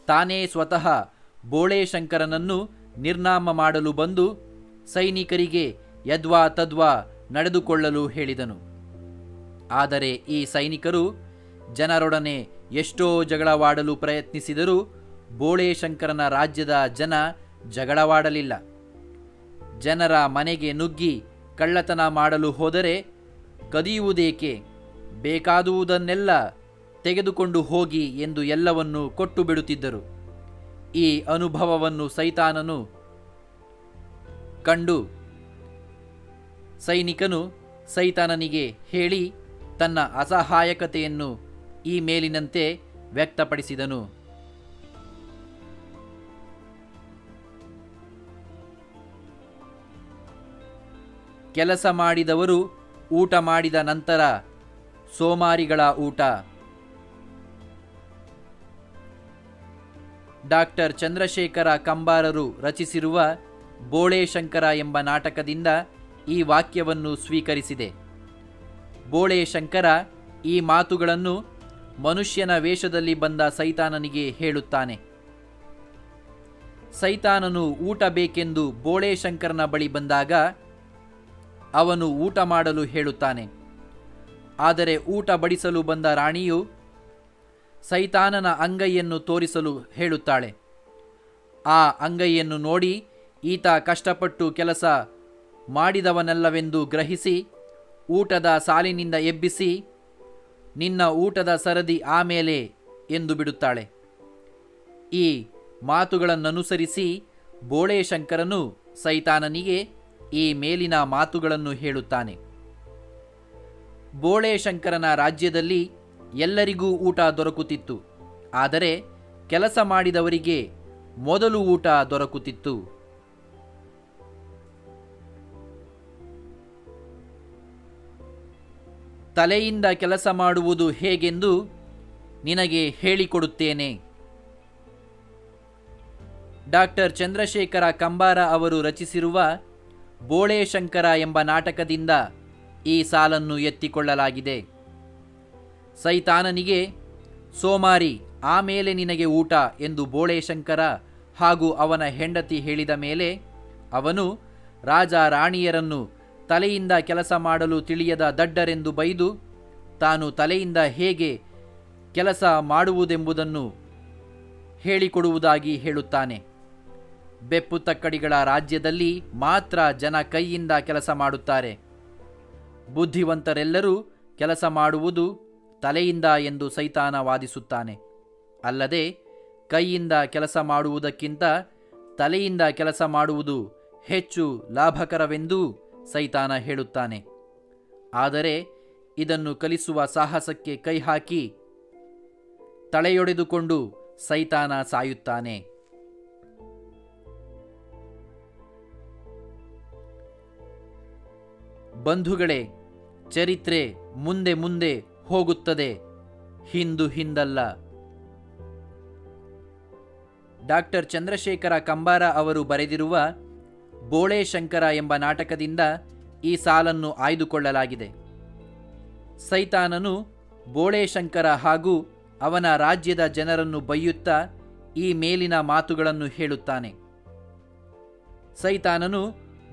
ತಾನೇ ಸ್ವತಃ ಬೋಳೇಶಂಕರನನ್ನು ನಿರ್ನಾಮ ಮಾಡಲು ಬಂದು ಸೈನಿಕರಿಗೆ ಯದ್ವಾ ತದ್ವಾ ನಡೆದುಕೊಳ್ಳಲು ಹೇಳಿದನು. ಆದರೆ ಈ ಸೈನಿಕರು ಜನರೊಡನೆ ಎಷ್ಟೋ ಜಗಳವಾಡಲು ಪ್ರಯತ್ನಿಸಿದರೂ ಬೋಳೇಶಂಕರನ ರಾಜ್ಯದ ಜನ ಜಗಳವಾಡಲಿಲ್ಲ. ಜನರ ಮನೆಗೆ ನುಗ್ಗಿ ಕಳ್ಳತನ ಮಾಡಲು ಹೋದರೆ ಕದಿಯುವುದೇಕೆ, ಬೇಕಾದುವುದನ್ನೆಲ್ಲ ತೆಗೆದುಕೊಂಡು ಹೋಗಿ ಎಂದು ಎಲ್ಲವನ್ನೂ ಕೊಟ್ಟು ಬಿಡುತ್ತಿದ್ದರು. ಈ ಅನುಭವವನ್ನು ಸೈತಾನನು ಕಂಡು ಸೈನಿಕನು ಸೈತಾನನಿಗೆ ಹೇಳಿ ತನ್ನ ಅಸಹಾಯಕತೆಯನ್ನು ಈ ಮೇಲಿನಂತೆ ವ್ಯಕ್ತಪಡಿಸಿದನು. ಕೆಲಸ ಮಾಡಿದವರು ಊಟ ಮಾಡಿದ ನಂತರ ಸೋಮಾರಿಗಳ ಊಟ. ಡಾಕ್ಟರ್ ಚಂದ್ರಶೇಖರ ಕಂಬಾರರು ರಚಿಸಿರುವ ಬೋಳೇಶಂಕರ ಎಂಬ ನಾಟಕದಿಂದ ಈ ವಾಕ್ಯವನ್ನು ಸ್ವೀಕರಿಸಿದೆ. ಬೋಳೇಶಂಕರ ಈ ಮಾತುಗಳನ್ನು ಮನುಷ್ಯನ ವೇಷದಲ್ಲಿ ಬಂದ ಸೈತಾನನಿಗೆ ಹೇಳುತ್ತಾನೆ. ಸೈತಾನನು ಊಟ ಬೇಕೆಂದು ಬೋಳೇಶಂಕರನ ಬಳಿ ಬಂದಾಗ ಅವನು ಊಟ ಮಾಡಲು ಹೇಳುತ್ತಾನೆ. ಆದರೆ ಊಟ ಬಡಿಸಲು ಬಂದ ರಾಣಿಯು ಸೈತಾನನ ಅಂಗೈಯನ್ನು ತೋರಿಸಲು ಹೇಳುತ್ತಾಳೆ. ಆ ಅಂಗೈಯನ್ನು ನೋಡಿ ಈತ ಕಷ್ಟಪಟ್ಟು ಕೆಲಸ ಮಾಡಿದವನಲ್ಲವೆಂದು ಗ್ರಹಿಸಿ ಊಟದ ಸಾಲಿನಿಂದ ಎಬ್ಬಿಸಿ, ನಿನ್ನ ಊಟದ ಸರದಿ ಆಮೇಲೆ ಎಂದು ಬಿಡುತ್ತಾಳೆ. ಈ ಮಾತುಗಳನ್ನನುಸರಿಸಿ ಬೋಳೇಶಂಕರನು ಸೈತಾನನಿಗೆ ಈ ಮೇಲಿನ ಮಾತುಗಳನ್ನು ಹೇಳುತ್ತಾನೆ. ಬೋಳೇಶಂಕರನ ರಾಜ್ಯದಲ್ಲಿ ಎಲ್ಲರಿಗೂ ಊಟ ದೊರಕುತ್ತಿತ್ತು. ಆದರೆ ಕೆಲಸ ಮಾಡಿದವರಿಗೆ ಮೊದಲು ಊಟ ದೊರಕುತ್ತಿತ್ತು. ತಲೆಯಿಂದ ಕೆಲಸ ಮಾಡುವುದು ಹೇಗೆಂದು ನಿನಗೆ ಹೇಳಿಕೊಡುತ್ತೇನೆ. ಡಾಕ್ಟರ್ ಚಂದ್ರಶೇಖರ ಕಂಬಾರ ಅವರು ರಚಿಸಿರುವ ಬೋಳೆ ಶಂಕರ ಎಂಬ ನಾಟಕದಿಂದ ಈ ಸಾಲನ್ನು ಎತ್ತಿಕೊಳ್ಳಲಾಗಿದೆ. ಸೈತಾನನಿಗೆ ಸೋಮಾರಿ, ಆಮೇಲೆ ನಿನಗೆ ಊಟ ಎಂದು ಬೋಳೆ ಶಂಕರ ಹಾಗೂ ಅವನ ಹೆಂಡತಿ ಹೇಳಿದ ಮೇಲೆ ಅವನು ರಾಜ ರಾಣಿಯರನ್ನು ತಲೆಯಿಂದ ಕೆಲಸ ಮಾಡಲು ತಿಳಿಯದ ದಡ್ಡರೆಂದು ಬೈದು ತಾನು ತಲೆಯಿಂದ ಹೇಗೆ ಕೆಲಸ ಮಾಡುವುದೆಂಬುದನ್ನು ಹೇಳಿಕೊಡುವುದಾಗಿ ಹೇಳುತ್ತಾನೆ. ಬೆಪ್ಪು ತಕ್ಕಡಿಗಳ ರಾಜ್ಯದಲ್ಲಿ ಮಾತ್ರ ಜನ ಕೈಯಿಂದ ಕೆಲಸ ಮಾಡುತ್ತಾರೆ. ಬುದ್ಧಿವಂತರೆಲ್ಲರೂ ಕೆಲಸ ಮಾಡುವುದು ತಲೆಯಿಂದ ಎಂದು ಸೈತಾನ ವಾದಿಸುತ್ತಾನೆ. ಅಲ್ಲದೆ ಕೈಯಿಂದ ಕೆಲಸ ಮಾಡುವುದಕ್ಕಿಂತ ತಲೆಯಿಂದ ಕೆಲಸ ಮಾಡುವುದು ಹೆಚ್ಚು ಲಾಭಕರವೆಂದೂ ಸೈತಾನ ಹೇಳುತ್ತಾನೆ. ಆದರೆ ಇದನ್ನು ಕಲಿಸುವ ಸಾಹಸಕ್ಕೆ ಕೈ ಹಾಕಿ ತಲೆಯೊಡೆದುಕೊಂಡು ಸೈತಾನ ಸಾಯುತ್ತಾನೆ. ಬಂಧುಗಳೇ, ಚರಿತ್ರೆ ಮುಂದೆ ಮುಂದೆ ಹೋಗುತ್ತದೆ, ಹಿಂದಲ್ಲ. ಡಾಕ್ಟರ್ ಚಂದ್ರಶೇಖರ ಕಂಬಾರ ಅವರು ಬರೆದಿರುವ ಬೋಳೆ ಶಂಕರ ಎಂಬ ನಾಟಕದಿಂದ ಈ ಸಾಲನ್ನು ಆಯ್ದುಕೊಳ್ಳಲಾಗಿದೆ. ಸೈತಾನನು ಬೋಳೆ ಶಂಕರ ಹಾಗೂ ಅವನ ರಾಜ್ಯದ ಜನರನ್ನು ಬೈಯುತ್ತಾ ಈ ಮೇಲಿನ ಮಾತುಗಳನ್ನು ಹೇಳುತ್ತಾನೆ. ಸೈತಾನನು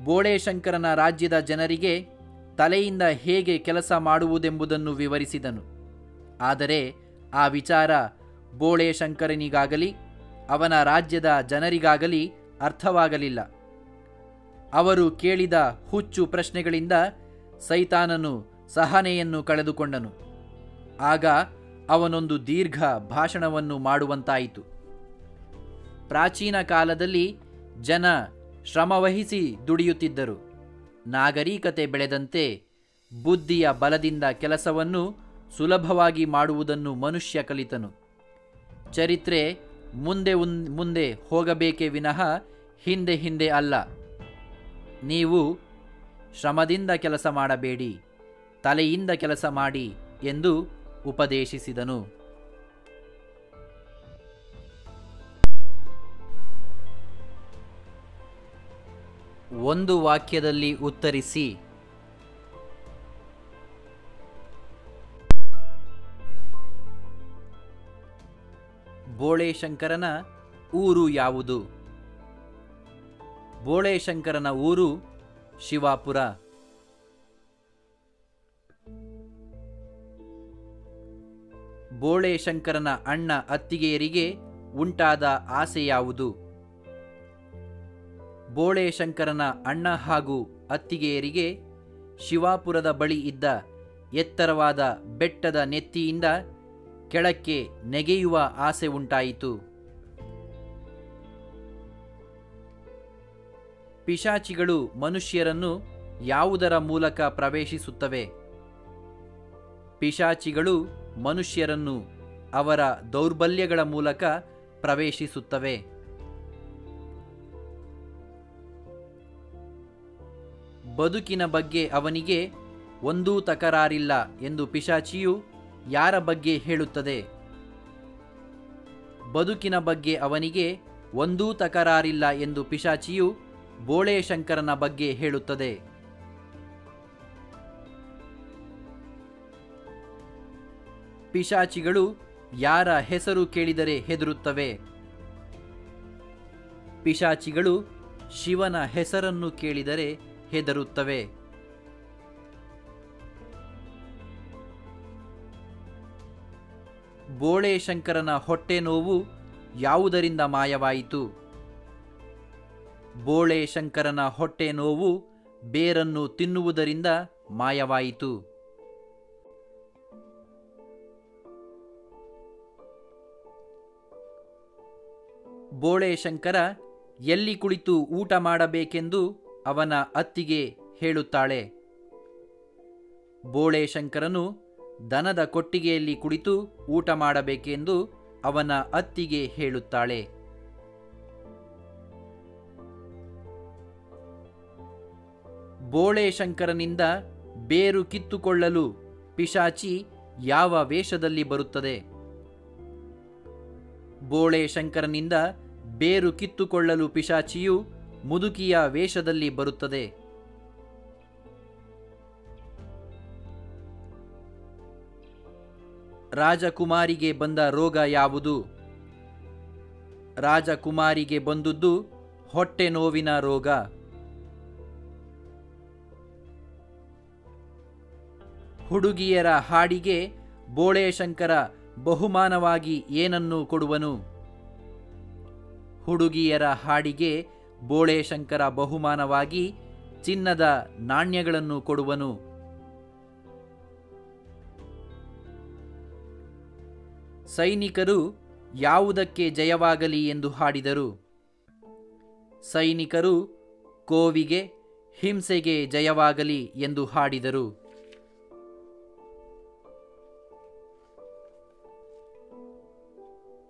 ಬೋಳೆ ಶಂಕರನ ರಾಜ್ಯದ ಜನರಿಗೆ ತಲೆಯಿಂದ ಹೇಗೆ ಕೆಲಸ ಮಾಡುವುದೆಂಬುದನ್ನು ವಿವರಿಸಿದನು. ಆದರೆ ಆ ವಿಚಾರ ಬೋಳೆ ಶಂಕರನಿಗಾಗಲಿ ಅವನ ರಾಜ್ಯದ ಜನರಿಗಾಗಲಿ ಅರ್ಥವಾಗಲಿಲ್ಲ. ಅವರು ಕೇಳಿದ ಹುಚ್ಚು ಪ್ರಶ್ನೆಗಳಿಂದ ಸೈತಾನನು ಸಹನೆಯನ್ನು ಕಳೆದುಕೊಂಡನು. ಆಗ ಅವನೊಂದು ದೀರ್ಘ ಭಾಷಣವನ್ನು ಮಾಡುವಂತಾಯಿತು. ಪ್ರಾಚೀನ ಕಾಲದಲ್ಲಿ ಜನ ಶ್ರಮವಹಿಸಿ ದುಡಿಯುತ್ತಿದ್ದರು. ನಾಗರಿಕತೆ ಬೆಳೆದಂತೆ ಬುದ್ಧಿಯ ಬಲದಿಂದ ಕೆಲಸವನ್ನು ಸುಲಭವಾಗಿ ಮಾಡುವುದನ್ನು ಮನುಷ್ಯ ಕಲಿತನು. ಚರಿತ್ರೆ ಮುಂದೆ ಹೋಗಬೇಕೇ ವಿನಃ ಹಿಂದೆ ಅಲ್ಲ. ನೀವು ಶ್ರಮದಿಂದ ಕೆಲಸ ಮಾಡಬೇಡಿ, ತಲೆಯಿಂದ ಕೆಲಸ ಮಾಡಿ ಎಂದು ಉಪದೇಶಿಸಿದನು. ಒಂದು ವಾಕ್ಯದಲ್ಲಿ ಉತ್ತರಿಸಿ. ಬೋಳೆ ಶಂಕರನ ಊರು ಯಾವುದು? ಬೋಳೆ ಶಂಕರನ ಊರು ಶಿವಾಪುರ. ಬೋಳೆ ಶಂಕರನ ಅಣ್ಣ ಅತ್ತಿಗೆಯರಿಗೆ ಉಂಟಾದ ಆಸೆ ಯಾವುದು? ಬೋಳೆ ಶಂಕರನ ಅಣ್ಣ ಹಾಗೂ ಅತ್ತಿಗೆಯರಿಗೆ ಶಿವಾಪುರದ ಬಳಿ ಇದ್ದ ಎತ್ತರವಾದ ಬೆಟ್ಟದ ನೆತ್ತಿಯಿಂದ ಕೆಳಕ್ಕೆ ನೆಗೆಯುವ ಆಸೆ ಉಂಟಾಯಿತು. ಪಿಶಾಚಿಗಳು ಮನುಷ್ಯರನ್ನು ಯಾವುದರ ಮೂಲಕ ಪ್ರವೇಶಿಸುತ್ತವೆ? ಪಿಶಾಚಿಗಳು ಮನುಷ್ಯರನ್ನು ಅವರ ದೌರ್ಬಲ್ಯಗಳ ಮೂಲಕ ಪ್ರವೇಶಿಸುತ್ತವೆ. ಬದುಕಿನ ಬಗ್ಗೆ ಅವನಿಗೆ ಒಂದೂ ತಕರಾರಿಲ್ಲ ಎಂದು ಪಿಶಾಚಿಯು ಯಾರ ಬಗ್ಗೆ ಹೇಳುತ್ತದೆ? ಬದುಕಿನ ಬಗ್ಗೆ ಅವನಿಗೆ ಒಂದೂ ತಕರಾರಿಲ್ಲ ಎಂದು ಪಿಶಾಚಿಯು ಬೋಳೆ ಶಂಕರನ ಬಗ್ಗೆ ಹೇಳುತ್ತದೆ. ಪಿಶಾಚಿಗಳು ಯಾರ ಹೆಸರು ಕೇಳಿದರೆ ಹೆದರುತ್ತವೆ? ಪಿಶಾಚಿಗಳು ಶಿವನ ಹೆಸರನ್ನು ಕೇಳಿದರೆ ಹೆದರುತ್ತವೆ. ಬೋಳೆ ಶಂಕರನ ಹೊಟ್ಟೆ ನೋವು ಯಾವುದರಿಂದ ಮಾಯವಾಯಿತು? ಬೋಳೆ ಶಂಕರನ ಹೊಟ್ಟೆ ನೋವು ಬೇರನ್ನು ತಿನ್ನುವುದರಿಂದ ಮಾಯವಾಯಿತು. ಬೋಳೆ ಶಂಕರ ಎಲ್ಲಿ ಕುಳಿತು ಊಟ ಮಾಡಬೇಕೆಂದು ಅವನ ಅತ್ತಿಗೆ ಹೇಳುತ್ತಾಳೆ. ಬೋಳೆ ಶಂಕರನು ದನದ ಕೊಟ್ಟಿಗೆಯಲ್ಲಿ ಕುಳಿತು ಊಟ ಮಾಡಬೇಕೆಂದು ಅವನ ಅತ್ತಿಗೆ ಹೇಳುತ್ತಾಳೆ. ಬೋಳೆಶಂಕರನಿಂದ ಬೇರು ಕಿತ್ತುಕೊಳ್ಳಲು ಪಿಶಾಚಿ ಯಾವ ವೇಷದಲ್ಲಿ ಬರುತ್ತದೆ? ಬೋಳೆಶಂಕರನಿಂದ ಬೇರು ಕಿತ್ತುಕೊಳ್ಳಲು ಪಿಶಾಚಿಯು ಮುದುಕಿಯ ವೇಷದಲ್ಲಿ ಬರುತ್ತದೆ. ರಾಜಕುಮಾರಿಗೆ ಬಂದ ರೋಗ ಯಾವುದು? ರಾಜಕುಮಾರಿಗೆ ಬಂದುದು ಹೊಟ್ಟೆ ನೋವಿನ ರೋಗ. ಹುಡುಗಿಯರ ಹಾಡಿಗೆ ಬೋಳೆಶಂಕರ ಬಹುಮಾನವಾಗಿ ಏನನ್ನು ಕೊಡುವನು? ಹುಡುಗಿಯರ ಹಾಡಿಗೆ ಬೋಳೆಶಂಕರ ಬಹುಮಾನವಾಗಿ ಚಿನ್ನದ ನಾಣ್ಯಗಳನ್ನು ಕೊಡುವನು. ಸೈನಿಕರು ಯಾವುದಕ್ಕೆ ಜಯವಾಗಲಿ ಎಂದು ಹಾಡಿದರು? ಸೈನಿಕರು ಕೋವಿಗೆ, ಹಿಂಸೆಗೆ ಜಯವಾಗಲಿ ಎಂದು ಹಾಡಿದರು.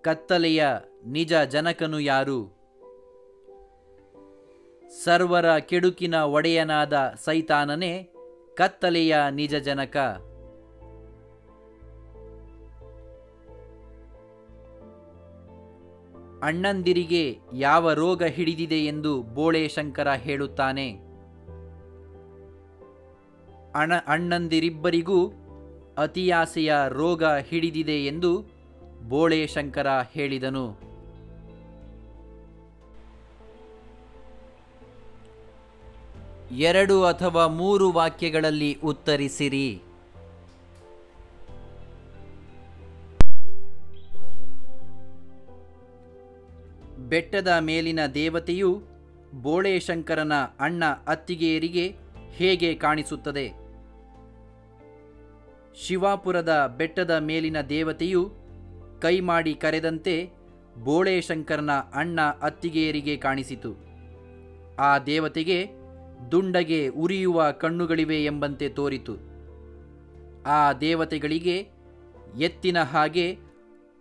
ಕತ್ತಲೆಯ ನಿಜ ಜನಕನು ಯಾರು? ಸರ್ವರ ಕೆಡುಕಿನ ಒಡೆಯನಾದ ಸೈತಾನನೇ ಕತ್ತಲೆಯ ನಿಜ ಜನಕ. ಅಣ್ಣಂದಿರಿಗೆ ಯಾವ ರೋಗ ಹಿಡಿದಿದೆ ಎಂದು ಬೋಳೆಶಂಕರ ಹೇಳುತ್ತಾನೆ? ಅಣ್ಣಂದಿರಿಬ್ಬರಿಗೂ ಅತಿಯಾಸೆಯ ರೋಗ ಹಿಡಿದಿದೆ ಎಂದು ಬೋಳೆಶಂಕರ ಹೇಳಿದನು. ಎರಡು ಅಥವಾ ಮೂರು ವಾಕ್ಯಗಳಲ್ಲಿ ಉತ್ತರಿಸಿರಿ. ಬೆಟ್ಟದ ಮೇಲಿನ ದೇವತೆಯು ಬೋಳೆಶಂಕರನ ಅಣ್ಣ ಅತ್ತಿಗೆಯರಿಗೆ ಹೇಗೆ ಕಾಣಿಸುತ್ತದೆ? ಶಿವಾಪುರದ ಬೆಟ್ಟದ ಮೇಲಿನ ದೇವತೆಯು ಕೈಮಾಡಿ ಕರೆದಂತೆ ಬೋಳೆಶಂಕರನ ಅಣ್ಣ ಅತ್ತಿಗೆಯರಿಗೆ ಕಾಣಿಸಿತು. ಆ ದೇವತೆಗೆ ದುಂಡಗೆ ಉರಿಯುವ ಕಣ್ಣುಗಳಿವೆ ಎಂಬಂತೆ ತೋರಿತು. ಆ ದೇವತೆಗಳಿಗೆ ಎತ್ತಿನ ಹಾಗೆ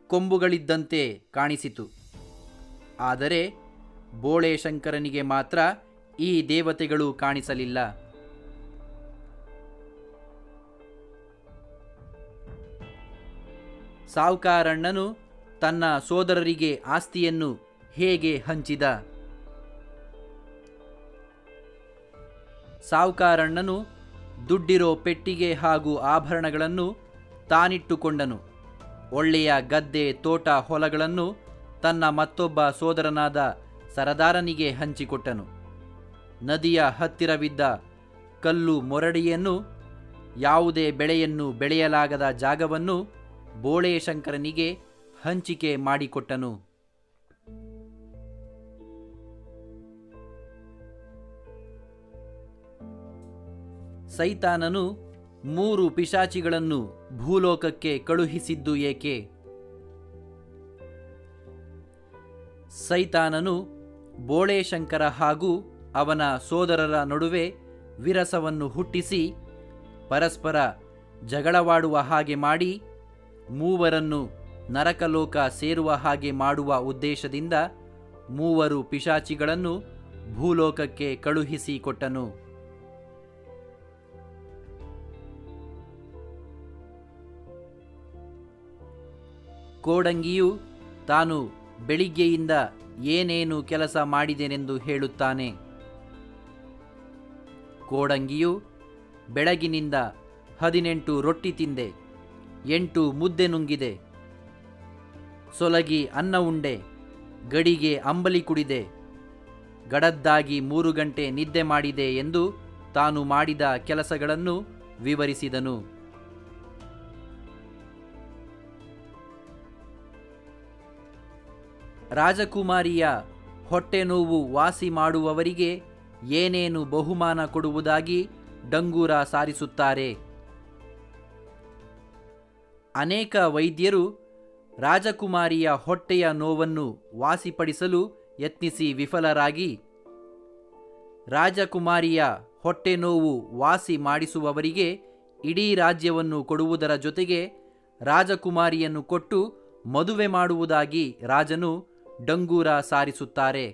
ಕೊಂಬುಗಳಿದ್ದಂತೆ ಕಾಣಿಸಿತು. ಆದರೆ ಬೋಳೆಶಂಕರನಿಗೆ ಮಾತ್ರ ಈ ದೇವತೆಗಳು ಕಾಣಿಸಲಿಲ್ಲ. ಸಾವ್ಕಾರಣ್ಣನು ತನ್ನ ಸೋದರರಿಗೆ ಆಸ್ತಿಯನ್ನು ಹೇಗೆ ಹಂಚಿದ? ಸಾವ್ಕಾರಣ್ಣನು ದುಡ್ಡಿರೋ ಪೆಟ್ಟಿಗೆ ಹಾಗೂ ಆಭರಣಗಳನ್ನು ತಾನಿಟ್ಟುಕೊಂಡನು. ಒಳ್ಳೆಯ ಗದ್ದೆ, ತೋಟ, ಹೊಲಗಳನ್ನು ತನ್ನ ಮತ್ತೊಬ್ಬ ಸೋದರನಾದ ಸರದಾರನಿಗೆ ಹಂಚಿಕೊಟ್ಟನು. ನದಿಯ ಹತ್ತಿರವಿದ್ದ ಕಲ್ಲು ಮೊರಡಿಯನ್ನು, ಯಾವುದೇ ಬೆಳೆಯನ್ನು ಬೆಳೆಯಲಾಗದ ಜಾಗವನ್ನು ಬೋಳೆಶಂಕರನಿಗೆ ಹಂಚಿಕೆ ಮಾಡಿಕೊಟ್ಟನು. ಸೈತಾನನು 3 ಪಿಶಾಚಿಗಳನ್ನು ಭೂಲೋಕಕ್ಕೆ ಕಳುಹಿಸಿದ್ದು ಏಕೆ? ಸೈತಾನನು ಬೋಳೆಶಂಕರ ಹಾಗೂ ಅವನ ಸೋದರರ ನಡುವೆ ವಿರಸವನ್ನು ಹುಟ್ಟಿಸಿ ಪರಸ್ಪರ ಜಗಳವಾಡುವ ಹಾಗೆ ಮಾಡಿ ಮೂವರನ್ನು ನರಕಲೋಕ ಸೇರುವ ಹಾಗೆ ಮಾಡುವ ಉದ್ದೇಶದಿಂದ 3 ಪಿಶಾಚಿಗಳನ್ನು ಭೂಲೋಕಕ್ಕೆ ಕಳುಹಿಸಿಕೊಟ್ಟನು. ಕೋಡಂಗಿಯು ತಾನು ಬೆಳಿಗ್ಗೆಯಿಂದ ಏನೇನು ಕೆಲಸ ಮಾಡಿದೆನೆಂದು ಹೇಳುತ್ತಾನೆ. ಕೋಡಂಗಿಯು ಬೆಳಗಿನಿಂದ 18 ರೊಟ್ಟಿ ತಿಂದೆ, 8 ಮುದ್ದೆ ನುಂಗಿದೆ, ಸೊಲಗಿ ಅನ್ನ ಉಂಡೆ, ಗಡಿಗೆ ಅಂಬಲಿ ಕುಡಿದೆ, ಗಡದ್ದಾಗಿ 3 ಗಂಟೆ ನಿದ್ದೆ ಮಾಡಿದೆ ಎಂದು ತಾನು ಮಾಡಿದ ಕೆಲಸಗಳನ್ನು ವಿವರಿಸಿದನು. ರಾಜಕುಮಾರಿಯ ಹೊಟ್ಟೆ ನೋವು ವಾಸಿ ಮಾಡುವವರಿಗೆ ಏನೇನು ಬಹುಮಾನ ಕೊಡುವುದಾಗಿ ಡಂಗೂರ ಸಾರಿಸುತ್ತಾರೆ. ಅನೇಕ ವೈದ್ಯರು ರಾಜಕುಮಾರಿಯ ಹೊಟ್ಟೆಯ ನೋವನ್ನು ವಾಸಿಪಡಿಸಲು ಯತ್ನಿಸಿ ವಿಫಲರಾಗಿ ರಾಜಕುಮಾರಿಯ ಹೊಟ್ಟೆ ನೋವು ವಾಸಿ ಮಾಡಿಸುವವರಿಗೆ ಇಡೀ ರಾಜ್ಯವನ್ನು ಕೊಡುವುದರ ಜೊತೆಗೆ ರಾಜಕುಮಾರಿಯನ್ನು ಕೊಟ್ಟು ಮದುವೆ ಮಾಡುವುದಾಗಿ ರಾಜನು ಡಂಗೂರ ಸಾರಿಸುತ್ತಾರೆ.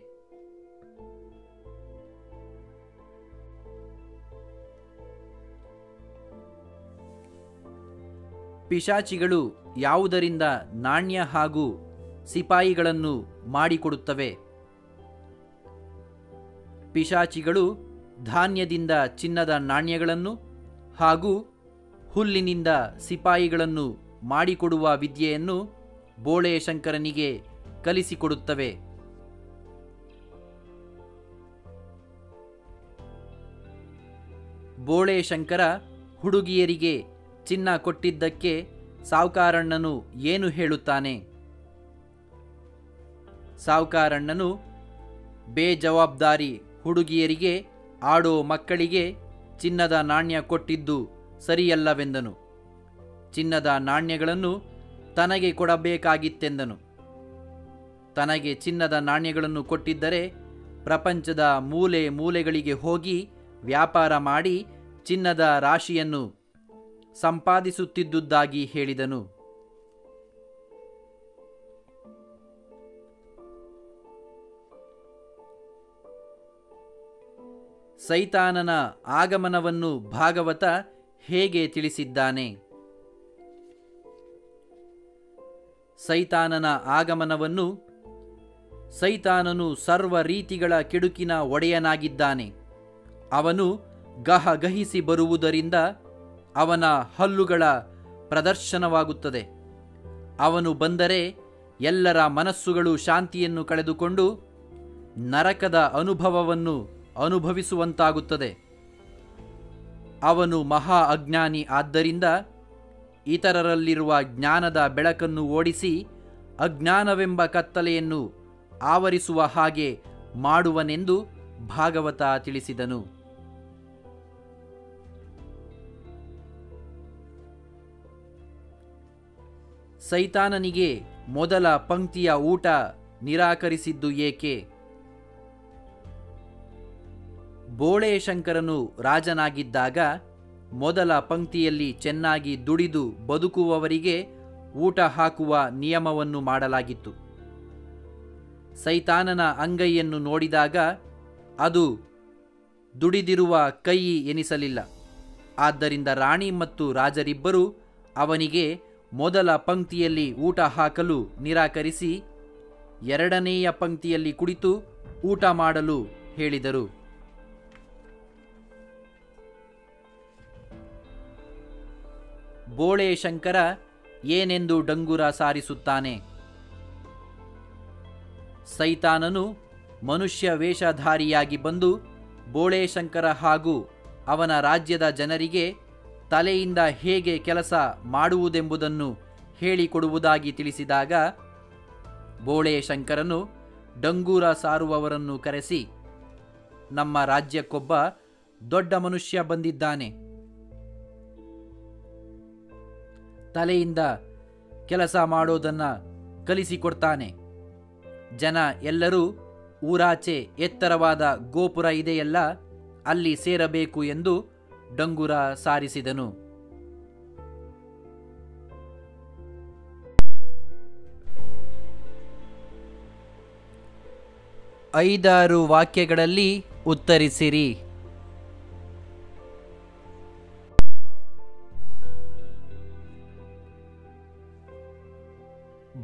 ಪಿಶಾಚಿಗಳು ಯಾವುದರಿಂದ ನಾಣ್ಯ ಹಾಗೂ ಸಿಪಾಯಿಗಳನ್ನು ಮಾಡಿಕೊಡುತ್ತವೆ? ಪಿಶಾಚಿಗಳು ಧಾನ್ಯದಿಂದ ಚಿನ್ನದ ನಾಣ್ಯಗಳನ್ನು ಹಾಗೂ ಹುಲ್ಲಿನಿಂದ ಸಿಪಾಯಿಗಳನ್ನು ಮಾಡಿಕೊಡುವ ವಿದ್ಯೆಯನ್ನು ಬೋಳೆ ಶಂಕರನಿಗೆ ಕಲಿಸಿಕೊಡುತ್ತವೆ. ಬೋಳೆ ಶಂಕರ ಹುಡುಗಿಯರಿಗೆ ಚಿನ್ನ ಕೊಟ್ಟಿದ್ದಕ್ಕೆ ಸಾವುಕಾರಣ್ಣನು ಏನು ಹೇಳುತ್ತಾನೆ? ಸಾವುಕಾರಣ್ಣನು ಬೇಜವಾಬ್ದಾರಿ ಹುಡುಗಿಯರಿಗೆ ಆಡೋ ಮಕ್ಕಳಿಗೆ ಚಿನ್ನದ ನಾಣ್ಯ ಕೊಟ್ಟಿದ್ದು ಸರಿಯಲ್ಲವೆಂದನು. ಚಿನ್ನದ ನಾಣ್ಯಗಳನ್ನು ತನಗೆ ಕೊಡಬೇಕಾಗಿತ್ತೆಂದನು. ತನಗೆ ಚಿನ್ನದ ನಾಣ್ಯಗಳನ್ನು ಕೊಟ್ಟಿದ್ದರೆ ಪ್ರಪಂಚದ ಮೂಲೆ ಮೂಲೆಗಳಿಗೆ ಹೋಗಿ ವ್ಯಾಪಾರ ಮಾಡಿ ಚಿನ್ನದ ರಾಶಿಯನ್ನು ಸಂಪಾದಿಸುತ್ತಿದ್ದುದಾಗಿ ಹೇಳಿದನು. ಸೈತಾನನ ಆಗಮನವನ್ನು ಭಾಗವತ ಹೇಗೆ ತಿಳಿಸಿದ್ದಾನೆ? ಸೈತಾನನ ಆಗಮನವನ್ನು ಸೈತಾನನು ಸರ್ವ ರೀತಿಗಳ ಕೆಡುಕಿನ ಒಡೆಯನಾಗಿದ್ದಾನೆ. ಅವನು ಗಹಗಹಿಸಿ ಬರುವುದರಿಂದ ಅವನ ಹಲ್ಲುಗಳ ಪ್ರದರ್ಶನವಾಗುತ್ತದೆ. ಅವನು ಬಂದರೆ ಎಲ್ಲರ ಮನಸ್ಸುಗಳು ಶಾಂತಿಯನ್ನು ಕಳೆದುಕೊಂಡು ನರಕದ ಅನುಭವವನ್ನು ಅನುಭವಿಸುವಂತಾಗುತ್ತದೆ. ಅವನು ಮಹಾ ಅಜ್ಞಾನಿ ಆದ್ದರಿಂದ ಇತರರಲ್ಲಿರುವ ಜ್ಞಾನದ ಬೆಳಕನ್ನು ಓಡಿಸಿ ಅಜ್ಞಾನವೆಂಬ ಕತ್ತಲೆಯನ್ನು ಆವರಿಸುವ ಹಾಗೆ ಮಾಡುವನೆಂದು ಭಾಗವತ ತಿಳಿಸಿದನು. ಸೈತಾನನಿಗೆ ಮೊದಲ ಪಂಕ್ತಿಯ ಊಟ ನಿರಾಕರಿಸಿದ್ದು ಏಕೆ? ಬೋಳೆ ಶಂಕರನು ರಾಜನಾಗಿದ್ದಾಗ ಮೊದಲ ಪಂಕ್ತಿಯಲ್ಲಿ ಚೆನ್ನಾಗಿ ದುಡಿದು ಬದುಕುವವರಿಗೆ ಊಟ ಹಾಕುವ ನಿಯಮವನ್ನು ಮಾಡಲಾಗಿತ್ತು. ಸೈತಾನನ ಅಂಗೈಯನ್ನು ನೋಡಿದಾಗ ಅದು ದುಡಿದಿರುವ ಕೈ ಎನಿಸಲಿಲ್ಲ. ಆದ್ದರಿಂದ ರಾಣಿ ಮತ್ತು ರಾಜರಿಬ್ಬರು ಅವನಿಗೆ ಮೊದಲ ಪಂಕ್ತಿಯಲ್ಲಿ ಊಟ ಹಾಕಲು ನಿರಾಕರಿಸಿ ಎರಡನೆಯ ಪಂಕ್ತಿಯಲ್ಲಿ ಕುಳಿತು ಊಟ ಮಾಡಲು ಹೇಳಿದರು. ಬೋಳೆ ಶಂಕರ ಏನೆಂದು ಡಂಗುರ ಸಾರಿಸುತ್ತಾನೆ? ಸೈತಾನನು ಮನುಷ್ಯ ವೇಷಧಾರಿಯಾಗಿ ಬಂದು ಬೋಳೆ ಶಂಕರ ಹಾಗೂ ಅವನ ರಾಜ್ಯದ ಜನರಿಗೆ ತಲೆಯಿಂದ ಹೇಗೆ ಕೆಲಸ ಮಾಡುವುದೆಂಬುದನ್ನು ಹೇಳಿಕೊಡುವುದಾಗಿ ತಿಳಿಸಿದಾಗ ಬೋಳೆ ಶಂಕರನು ಡಂಗೂರ ಸಾರುವವರನ್ನು ಕರೆಸಿ, ನಮ್ಮ ರಾಜ್ಯಕ್ಕೊಬ್ಬ ದೊಡ್ಡ ಮನುಷ್ಯ ಬಂದಿದ್ದಾನೆ. ತಲೆಯಿಂದ ಕೆಲಸ ಮಾಡೋದನ್ನು ಕಲಿಸಿಕೊಡ್ತಾನೆ. ಜನ ಎಲ್ಲರೂ ಊರಾಚೆ ಎತ್ತರವಾದ ಗೋಪುರ ಇದೆಯಲ್ಲ, ಅಲ್ಲಿ ಸೇರಬೇಕು ಎಂದು ಡಂಗುರ ಸಾರಿಸಿದನು. 5-6 ವಾಕ್ಯಗಳಲ್ಲಿ ಉತ್ತರಿಸಿರಿ.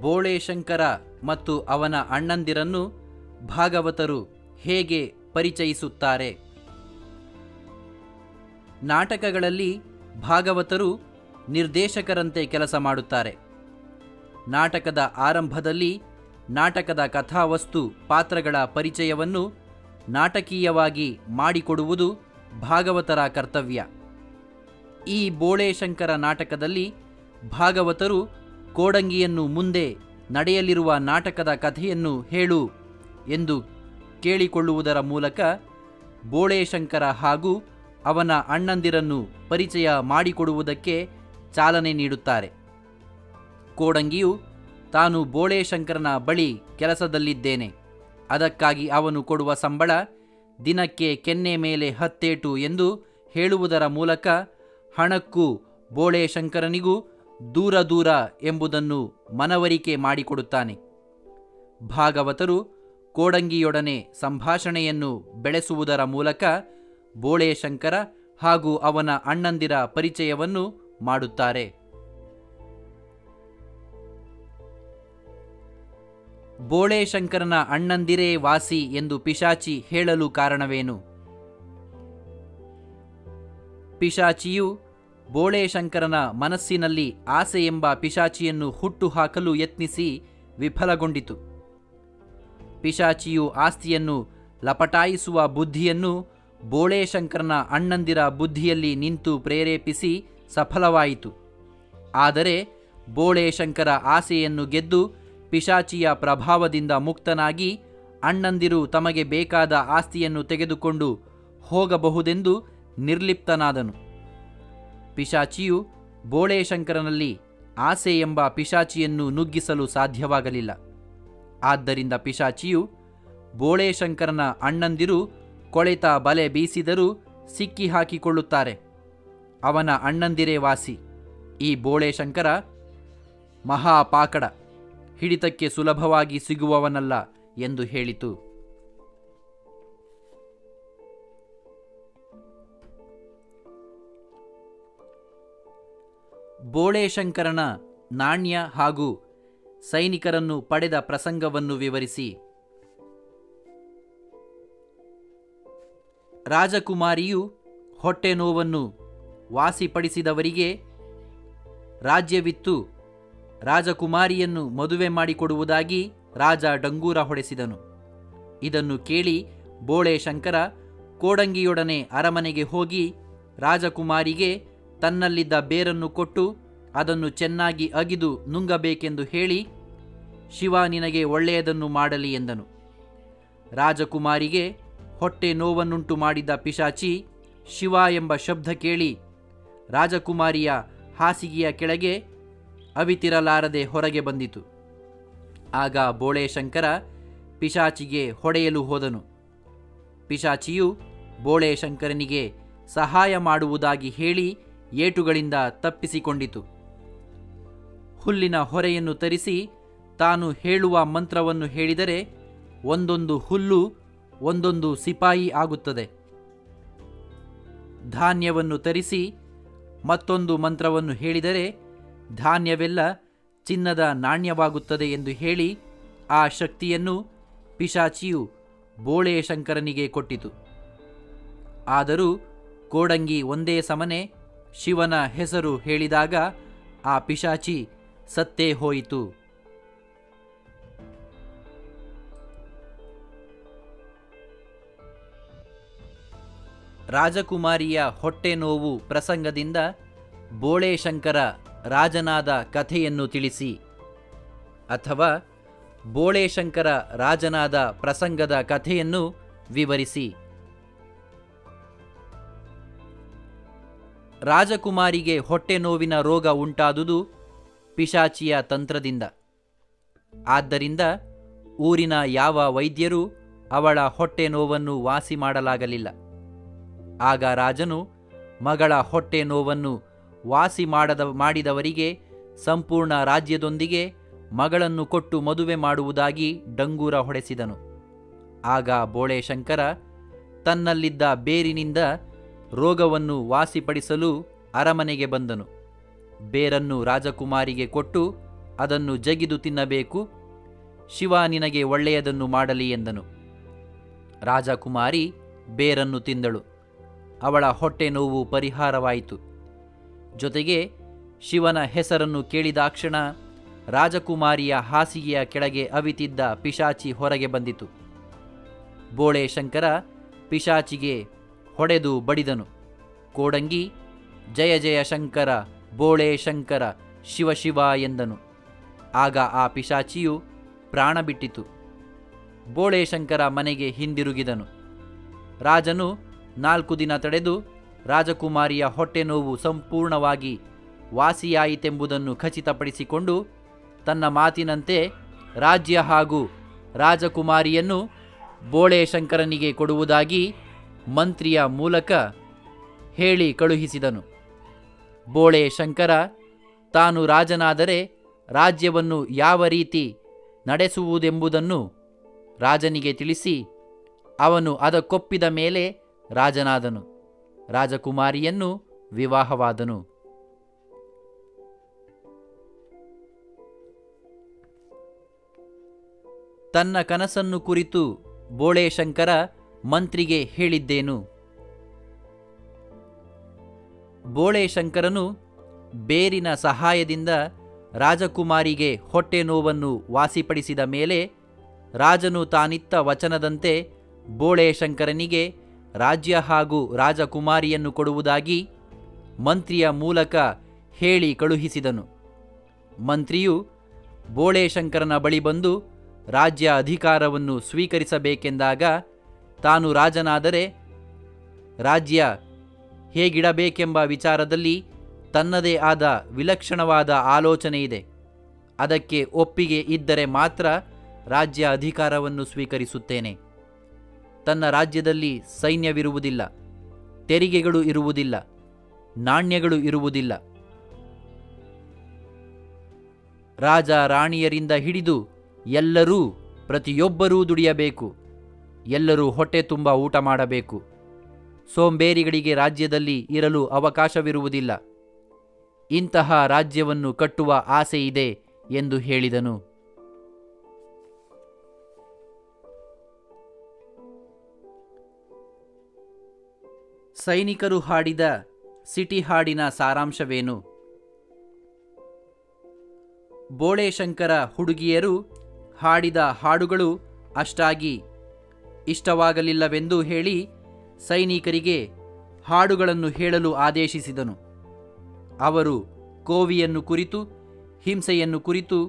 ಬೋಳೆ ಶಂಕರ ಮತ್ತು ಅವನ ಅಣ್ಣಂದಿರನ್ನು ಭಾಗವತರು ಹೇಗೆ ಪರಿಚಯಿಸುತ್ತಾರೆ? ನಾಟಕಗಳಲ್ಲಿ ಭಾಗವತರು ನಿರ್ದೇಶಕರಂತೆ ಕೆಲಸ ಮಾಡುತ್ತಾರೆ. ನಾಟಕದ ಆರಂಭದಲ್ಲಿ ನಾಟಕದ ಕಥಾವಸ್ತು ಪಾತ್ರಗಳ ಪರಿಚಯವನ್ನು ನಾಟಕೀಯವಾಗಿ ಮಾಡಿಕೊಡುವುದು ಭಾಗವತರ ಕರ್ತವ್ಯ. ಈ ಬೋಳೆ ಶಂಕರ ನಾಟಕದಲ್ಲಿ ಭಾಗವತರು ಕೋಡಂಗಿಯನ್ನು ಮುಂದೆ ನಡೆಯಲಿರುವ ನಾಟಕದ ಕಥೆಯನ್ನು ಹೇಳು ಎಂದು ಕೇಳಿಕೊಳ್ಳುವುದರ ಮೂಲಕ ಬೋಳೆ ಶಂಕರ ಹಾಗೂ ಅವನ ಅಣ್ಣಂದಿರನ್ನು ಪರಿಚಯ ಮಾಡಿಕೊಡುವುದಕ್ಕೆ ಚಾಲನೆ ನೀಡುತ್ತಾರೆ. ಕೋಡಂಗಿಯು ತಾನು ಬೋಳೆ ಶಂಕರನ ಬಳಿ ಕೆಲಸದಲ್ಲಿದ್ದೇನೆ, ಅದಕ್ಕಾಗಿ ಅವನು ಕೊಡುವ ಸಂಬಳ ದಿನಕ್ಕೆ ಕೆನ್ನೆ ಮೇಲೆ 10 ಏಟು ಎಂದು ಹೇಳುವುದರ ಮೂಲಕ ಹಣಕ್ಕೂ ಬೋಳೆ ಶಂಕರನಿಗೂ ದೂರ ದೂರ ಎಂಬುದನ್ನು ಮನವರಿಕೆ ಮಾಡಿಕೊಡುತ್ತಾನೆ. ಭಾಗವತರು ಕೋಡಂಗಿಯೊಡನೆ ಸಂಭಾಷಣೆಯನ್ನು ಬೆಳೆಸುವುದರ ಮೂಲಕ ಬೋಳೇಶಂಕರ ಹಾಗೂ ಅವನ ಅಣ್ಣಂದಿರ ಪರಿಚಯವನ್ನು ಮಾಡುತ್ತಾರೆ. ಬೋಳೇಶಂಕರನ ಅಣ್ಣಂದಿರೇ ವಾಸಿ ಎಂದು ಪಿಶಾಚಿ ಹೇಳಲು ಕಾರಣವೇನು? ಪಿಶಾಚಿಯು ಬೋಳೇಶಂಕರನ ಮನಸ್ಸಿನಲ್ಲಿ ಆಸೆ ಎಂಬ ಪಿಶಾಚಿಯನ್ನು ಹುಟ್ಟುಹಾಕಲು ಯತ್ನಿಸಿ ವಿಫಲಗೊಂಡಿತು. ಪಿಶಾಚಿಯು ಆಸ್ತಿಯನ್ನು ಲಪಟಾಯಿಸುವ ಬುದ್ಧಿಯನ್ನು ಬೋಳೇಶಂಕರನ ಅಣ್ಣಂದಿರ ಬುದ್ಧಿಯಲ್ಲಿ ನಿಂತು ಪ್ರೇರೇಪಿಸಿ ಸಫಲವಾಯಿತು. ಆದರೆ ಬೋಳೇಶಂಕರ ಆಸೆಯನ್ನು ಗೆದ್ದು ಪಿಶಾಚಿಯ ಪ್ರಭಾವದಿಂದ ಮುಕ್ತನಾಗಿ ಅಣ್ಣಂದಿರು ತಮಗೆ ಬೇಕಾದ ಆಸ್ತಿಯನ್ನು ತೆಗೆದುಕೊಂಡು ಹೋಗಬಹುದೆಂದು ನಿರ್ಲಿಪ್ತನಾದನು. ಪಿಶಾಚಿಯು ಬೋಳೇಶಂಕರನಲ್ಲಿ ಆಸೆ ಎಂಬ ಪಿಶಾಚಿಯನ್ನು ನುಗ್ಗಿಸಲು ಸಾಧ್ಯವಾಗಲಿಲ್ಲ. ಆದ್ದರಿಂದ ಪಿಶಾಚಿಯು ಬೋಳೇಶಂಕರನ ಅಣ್ಣಂದಿರು ಕೊಳೆತ ಬಲೆ ಬೀಸಿದರೂ ಸಿಕ್ಕಿ ಹಾಕಿಕೊಳ್ಳುತ್ತಾರೆ. ಅವನ ಅಣ್ಣಂದಿರೇ ವಾಸಿ. ಈ ಬೋಳೇಶಂಕರ ಮಹಾಪಾಕಡ, ಹಿಡಿತಕ್ಕೆ ಸುಲಭವಾಗಿ ಸಿಗುವವನಲ್ಲ ಎಂದು ಹೇಳಿತು. ಬೋಳೇಶಂಕರನ ನಾಣ್ಯ ಹಾಗೂ ಸೈನಿಕರನ್ನು ಪಡೆದ ಪ್ರಸಂಗವನ್ನು ವಿವರಿಸಿ. ರಾಜಕುಮಾರಿಯು ಹೊಟ್ಟೆ ನೋವನ್ನು ವಾಸಿಪಡಿಸಿದವರಿಗೆ ರಾಜ್ಯವಿತ್ತು ರಾಜಕುಮಾರಿಯನ್ನು ಮದುವೆ ಮಾಡಿಕೊಡುವುದಾಗಿ ರಾಜ ಡಂಗೂರ ಹೊಡೆಸಿದನು. ಇದನ್ನು ಕೇಳಿ ಬೋಳೇಶಂಕರ ಕೋಡಂಗಿಯೊಡನೆ ಅರಮನೆಗೆ ಹೋಗಿ ರಾಜಕುಮಾರಿಗೆ ತನ್ನಲ್ಲಿದ್ದ ಬೇರನ್ನು ಕೊಟ್ಟು ಅದನ್ನು ಚೆನ್ನಾಗಿ ಅಗಿದು ನುಂಗಬೇಕೆಂದು ಹೇಳಿ, ಶಿವ ನಿನಗೆ ಒಳ್ಳೆಯದನ್ನು ಮಾಡಲಿ ಎಂದನು. ರಾಜಕುಮಾರಿಗೆ ಹೊಟ್ಟೆ ನೋವನ್ನುಂಟು ಮಾಡಿದ ಪಿಶಾಚಿ ಶಿವ ಎಂಬ ಶಬ್ದ ಕೇಳಿ ರಾಜಕುಮಾರಿಯ ಹಾಸಿಗೆಯ ಕೆಳಗೆ ಅವಿತಿರಲಾರದೆ ಹೊರಗೆ ಬಂದಿತು. ಆಗ ಬೋಳೇಶಂಕರ ಪಿಶಾಚಿಗೆ ಹೊಡೆಯಲು ಹೋದನು. ಪಿಶಾಚಿಯು ಬೋಳೇಶಂಕರನಿಗೆ ಸಹಾಯ ಮಾಡುವುದಾಗಿ ಹೇಳಿ ಏಟುಗಳಿಂದ ತಪ್ಪಿಸಿಕೊಂಡಿತು. ಹುಲ್ಲಿನ ಹೊರೆಯನ್ನು ತರಿಸಿ ತಾನು ಹೇಳುವ ಮಂತ್ರವನ್ನು ಹೇಳಿದರೆ ಒಂದೊಂದು ಹುಲ್ಲು ಒಂದೊಂದು ಸಿಪಾಯಿ ಆಗುತ್ತದೆ. ಧಾನ್ಯವನ್ನು ತರಿಸಿ ಮತ್ತೊಂದು ಮಂತ್ರವನ್ನು ಹೇಳಿದರೆ ಧಾನ್ಯವೆಲ್ಲ ಚಿನ್ನದ ನಾಣ್ಯವಾಗುತ್ತದೆ ಎಂದು ಹೇಳಿ ಆ ಶಕ್ತಿಯನ್ನು ಪಿಶಾಚಿಯು ಬೋಳೇಶಂಕರನಿಗೆ ಕೊಟ್ಟಿತು. ಆದರೂ ಕೋಡಂಗಿ ಒಂದೇ ಸಮನೆ ಶಿವನ ಹೆಸರು ಹೇಳಿದಾಗ ಆ ಪಿಶಾಚಿ ಸತ್ತೇ ಹೋಯಿತು. ರಾಜಕುಮಾರಿಯ ಹೊಟ್ಟೆ ನೋವು ಪ್ರಸಂಗದಿಂದ ಬೋಳೇಶಂಕರ ರಾಜನಾದ ಕಥೆಯನ್ನು ತಿಳಿಸಿ, ಅಥವಾ ಬೋಳೇಶಂಕರ ರಾಜನಾದ ಪ್ರಸಂಗದ ಕಥೆಯನ್ನು ವಿವರಿಸಿ. ರಾಜಕುಮಾರಿಗೆ ಹೊಟ್ಟೆ ನೋವಿನ ರೋಗ ಉಂಟಾದುದು ಪಿಶಾಚಿಯ ತಂತ್ರದಿಂದ. ಆದ್ದರಿಂದ ಊರಿನ ಯಾವ ವೈದ್ಯರೂ ಅವಳ ಹೊಟ್ಟೆ ನೋವನ್ನು ವಾಸಿ ಮಾಡಲಾಗಲಿಲ್ಲ. ಆಗ ರಾಜನು ಮಗಳ ಹೊಟ್ಟೆ ನೋವನ್ನು ವಾಸಿ ಮಾಡಿದವರಿಗೆ ಸಂಪೂರ್ಣ ರಾಜ್ಯದೊಂದಿಗೆ ಮಗಳನ್ನು ಕೊಟ್ಟು ಮದುವೆ ಮಾಡುವುದಾಗಿ ಡಂಗೂರ ಹೊಡೆಸಿದನು. ಆಗ ಬೋಳೇಶಂಕರ ತನ್ನಲ್ಲಿದ್ದ ಬೇರಿನಿಂದ ರೋಗವನ್ನು ವಾಸಿಪಡಿಸಲು ಅರಮನೆಗೆ ಬಂದನು. ಬೇರನ್ನು ರಾಜಕುಮಾರಿಗೆ ಕೊಟ್ಟು ಅದನ್ನು ಜಗಿದು ತಿನ್ನಬೇಕು, ಶಿವ ನಿನಗೆ ಒಳ್ಳೆಯದನ್ನು ಮಾಡಲಿ ಎಂದನು. ರಾಜಕುಮಾರಿ ಬೇರನ್ನು ತಿಂದಳು. ಅವಳ ಹೊಟ್ಟೆ ನೋವು ಪರಿಹಾರವಾಯಿತು. ಜೊತೆಗೆ ಶಿವನ ಹೆಸರನ್ನು ಕೇಳಿದಾಕ್ಷಣ ರಾಜಕುಮಾರಿಯ ಹಾಸಿಗೆಯ ಕೆಳಗೆ ಅವಿತಿದ್ದ ಪಿಶಾಚಿ ಹೊರಗೆ ಬಂದಿತು. ಬೋಳೇಶಂಕರ ಪಿಶಾಚಿಗೆ ಹೊಡೆದು ಬಡಿದನು. ಕೋಡಂಗಿ ಜಯ ಜಯ ಶಂಕರ ಬೋಳೇಶಂಕರ ಶಿವ ಶಿವ ಎಂದನು. ಆಗ ಆ ಪಿಶಾಚಿಯು ಪ್ರಾಣ ಬಿಟ್ಟಿತು. ಬೋಳೇಶಂಕರ ಮನೆಗೆ ಹಿಂದಿರುಗಿದನು. ರಾಜನು 4 ದಿನ ತಡೆದು ರಾಜಕುಮಾರಿಯ ಹೊಟ್ಟೆ ನೋವು ಸಂಪೂರ್ಣವಾಗಿ ವಾಸಿಯಾಯಿತೆಂಬುದನ್ನು ಖಚಿತಪಡಿಸಿಕೊಂಡು ತನ್ನ ಮಾತಿನಂತೆ ರಾಜ್ಯ ಹಾಗೂ ರಾಜಕುಮಾರಿಯನ್ನು ಬೋಳೇಶಂಕರನಿಗೆ ಕೊಡುವುದಾಗಿ ಮಂತ್ರಿಯ ಮೂಲಕ ಹೇಳಿ ಕಳುಹಿಸಿದನು. ಬೋಳೇಶಂಕರ ತಾನು ರಾಜನಾದರೆ ರಾಜ್ಯವನ್ನು ಯಾವ ರೀತಿ ನಡೆಸುವುದೆಂಬುದನ್ನು ರಾಜನಿಗೆ ತಿಳಿಸಿ ಅವನು ಅದಕ್ಕೊಪ್ಪಿದ ಮೇಲೆ ರಾಜನಾದನು. ರಾಜಕುಮಾರಿಯನ್ನು ವಿವಾಹವಾದನು. ತನ್ನ ಕನಸನ್ನು ಕುರಿತು ಬೋಳೇಶಂಕರ ಮಂತ್ರಿಗೆ ಹೇಳಿದ್ದೇನು? ಬೋಳೇಶಂಕರನು ಬೇರಿನ ಸಹಾಯದಿಂದ ರಾಜಕುಮಾರಿಗೆ ಹೊಟ್ಟೆ ನೋವನ್ನು ವಾಸಿಪಡಿಸಿದ ಮೇಲೆ ರಾಜನು ತಾನಿತ್ತ ವಚನದಂತೆ ಬೋಳೇಶಂಕರನಿಗೆ ರಾಜ್ಯ ಹಾಗೂ ರಾಜಕುಮಾರಿಯನ್ನು ಕೊಡುವುದಾಗಿ ಮಂತ್ರಿಯ ಮೂಲಕ ಹೇಳಿ ಕಳುಹಿಸಿದನು. ಮಂತ್ರಿಯು ಬೋಳೇಶಂಕರನ ಬಳಿ ಬಂದು ರಾಜ್ಯ ಅಧಿಕಾರವನ್ನು ಸ್ವೀಕರಿಸಬೇಕೆಂದಾಗ ತಾನು ರಾಜನಾದರೆ ರಾಜ್ಯ ಹೇಗಿಡಬೇಕೆಂಬ ವಿಚಾರದಲ್ಲಿ ತನ್ನದೇ ಆದ ವಿಲಕ್ಷಣವಾದ ಆಲೋಚನೆ ಇದೆ. ಅದಕ್ಕೆ ಒಪ್ಪಿಗೆ ಇದ್ದರೆ ಮಾತ್ರ ರಾಜ್ಯ ಅಧಿಕಾರವನ್ನು ಸ್ವೀಕರಿಸುತ್ತೇನೆ. ತನ್ನ ರಾಜ್ಯದಲ್ಲಿ ಸೈನ್ಯವಿರುವುದಿಲ್ಲ, ತೆರಿಗೆಗಳು ಇರುವುದಿಲ್ಲ, ನಾಣ್ಯಗಳು ಇರುವುದಿಲ್ಲ. ರಾಜ ರಾಣಿಯರಿಂದ ಹಿಡಿದು ಎಲ್ಲರೂ ಪ್ರತಿಯೊಬ್ಬರೂ ದುಡಿಯಬೇಕು. ಎಲ್ಲರೂ ಹೊಟ್ಟೆ ತುಂಬ ಊಟ ಮಾಡಬೇಕು. ಸೋಂಬೇರಿಗಳಿಗೆ ರಾಜ್ಯದಲ್ಲಿ ಇರಲು ಅವಕಾಶವಿರುವುದಿಲ್ಲ. ಇಂತಹ ರಾಜ್ಯವನ್ನು ಕಟ್ಟುವ ಆಸೆ ಇದೆ ಎಂದು ಹೇಳಿದನು. ಸೈನಿಕರು ಹಾಡಿದ ಸಿಟಿ ಹಾಡಿನ ಸಾರಾಂಶವೇನು? ಬೋಳೇಶಂಕರ ಹುಡುಗಿಯರು ಹಾಡಿದ ಹಾಡುಗಳು ಅಷ್ಟಾಗಿ ಇಷ್ಟವಾಗಲಿಲ್ಲವೆಂದು ಹೇಳಿ ಸೈನಿಕರಿಗೆ ಹಾಡುಗಳನ್ನು ಹೇಳಲು ಆದೇಶಿಸಿದನು. ಅವರು ಕೋವಿಯನ್ನು ಕುರಿತು, ಹಿಂಸೆಯನ್ನು ಕುರಿತು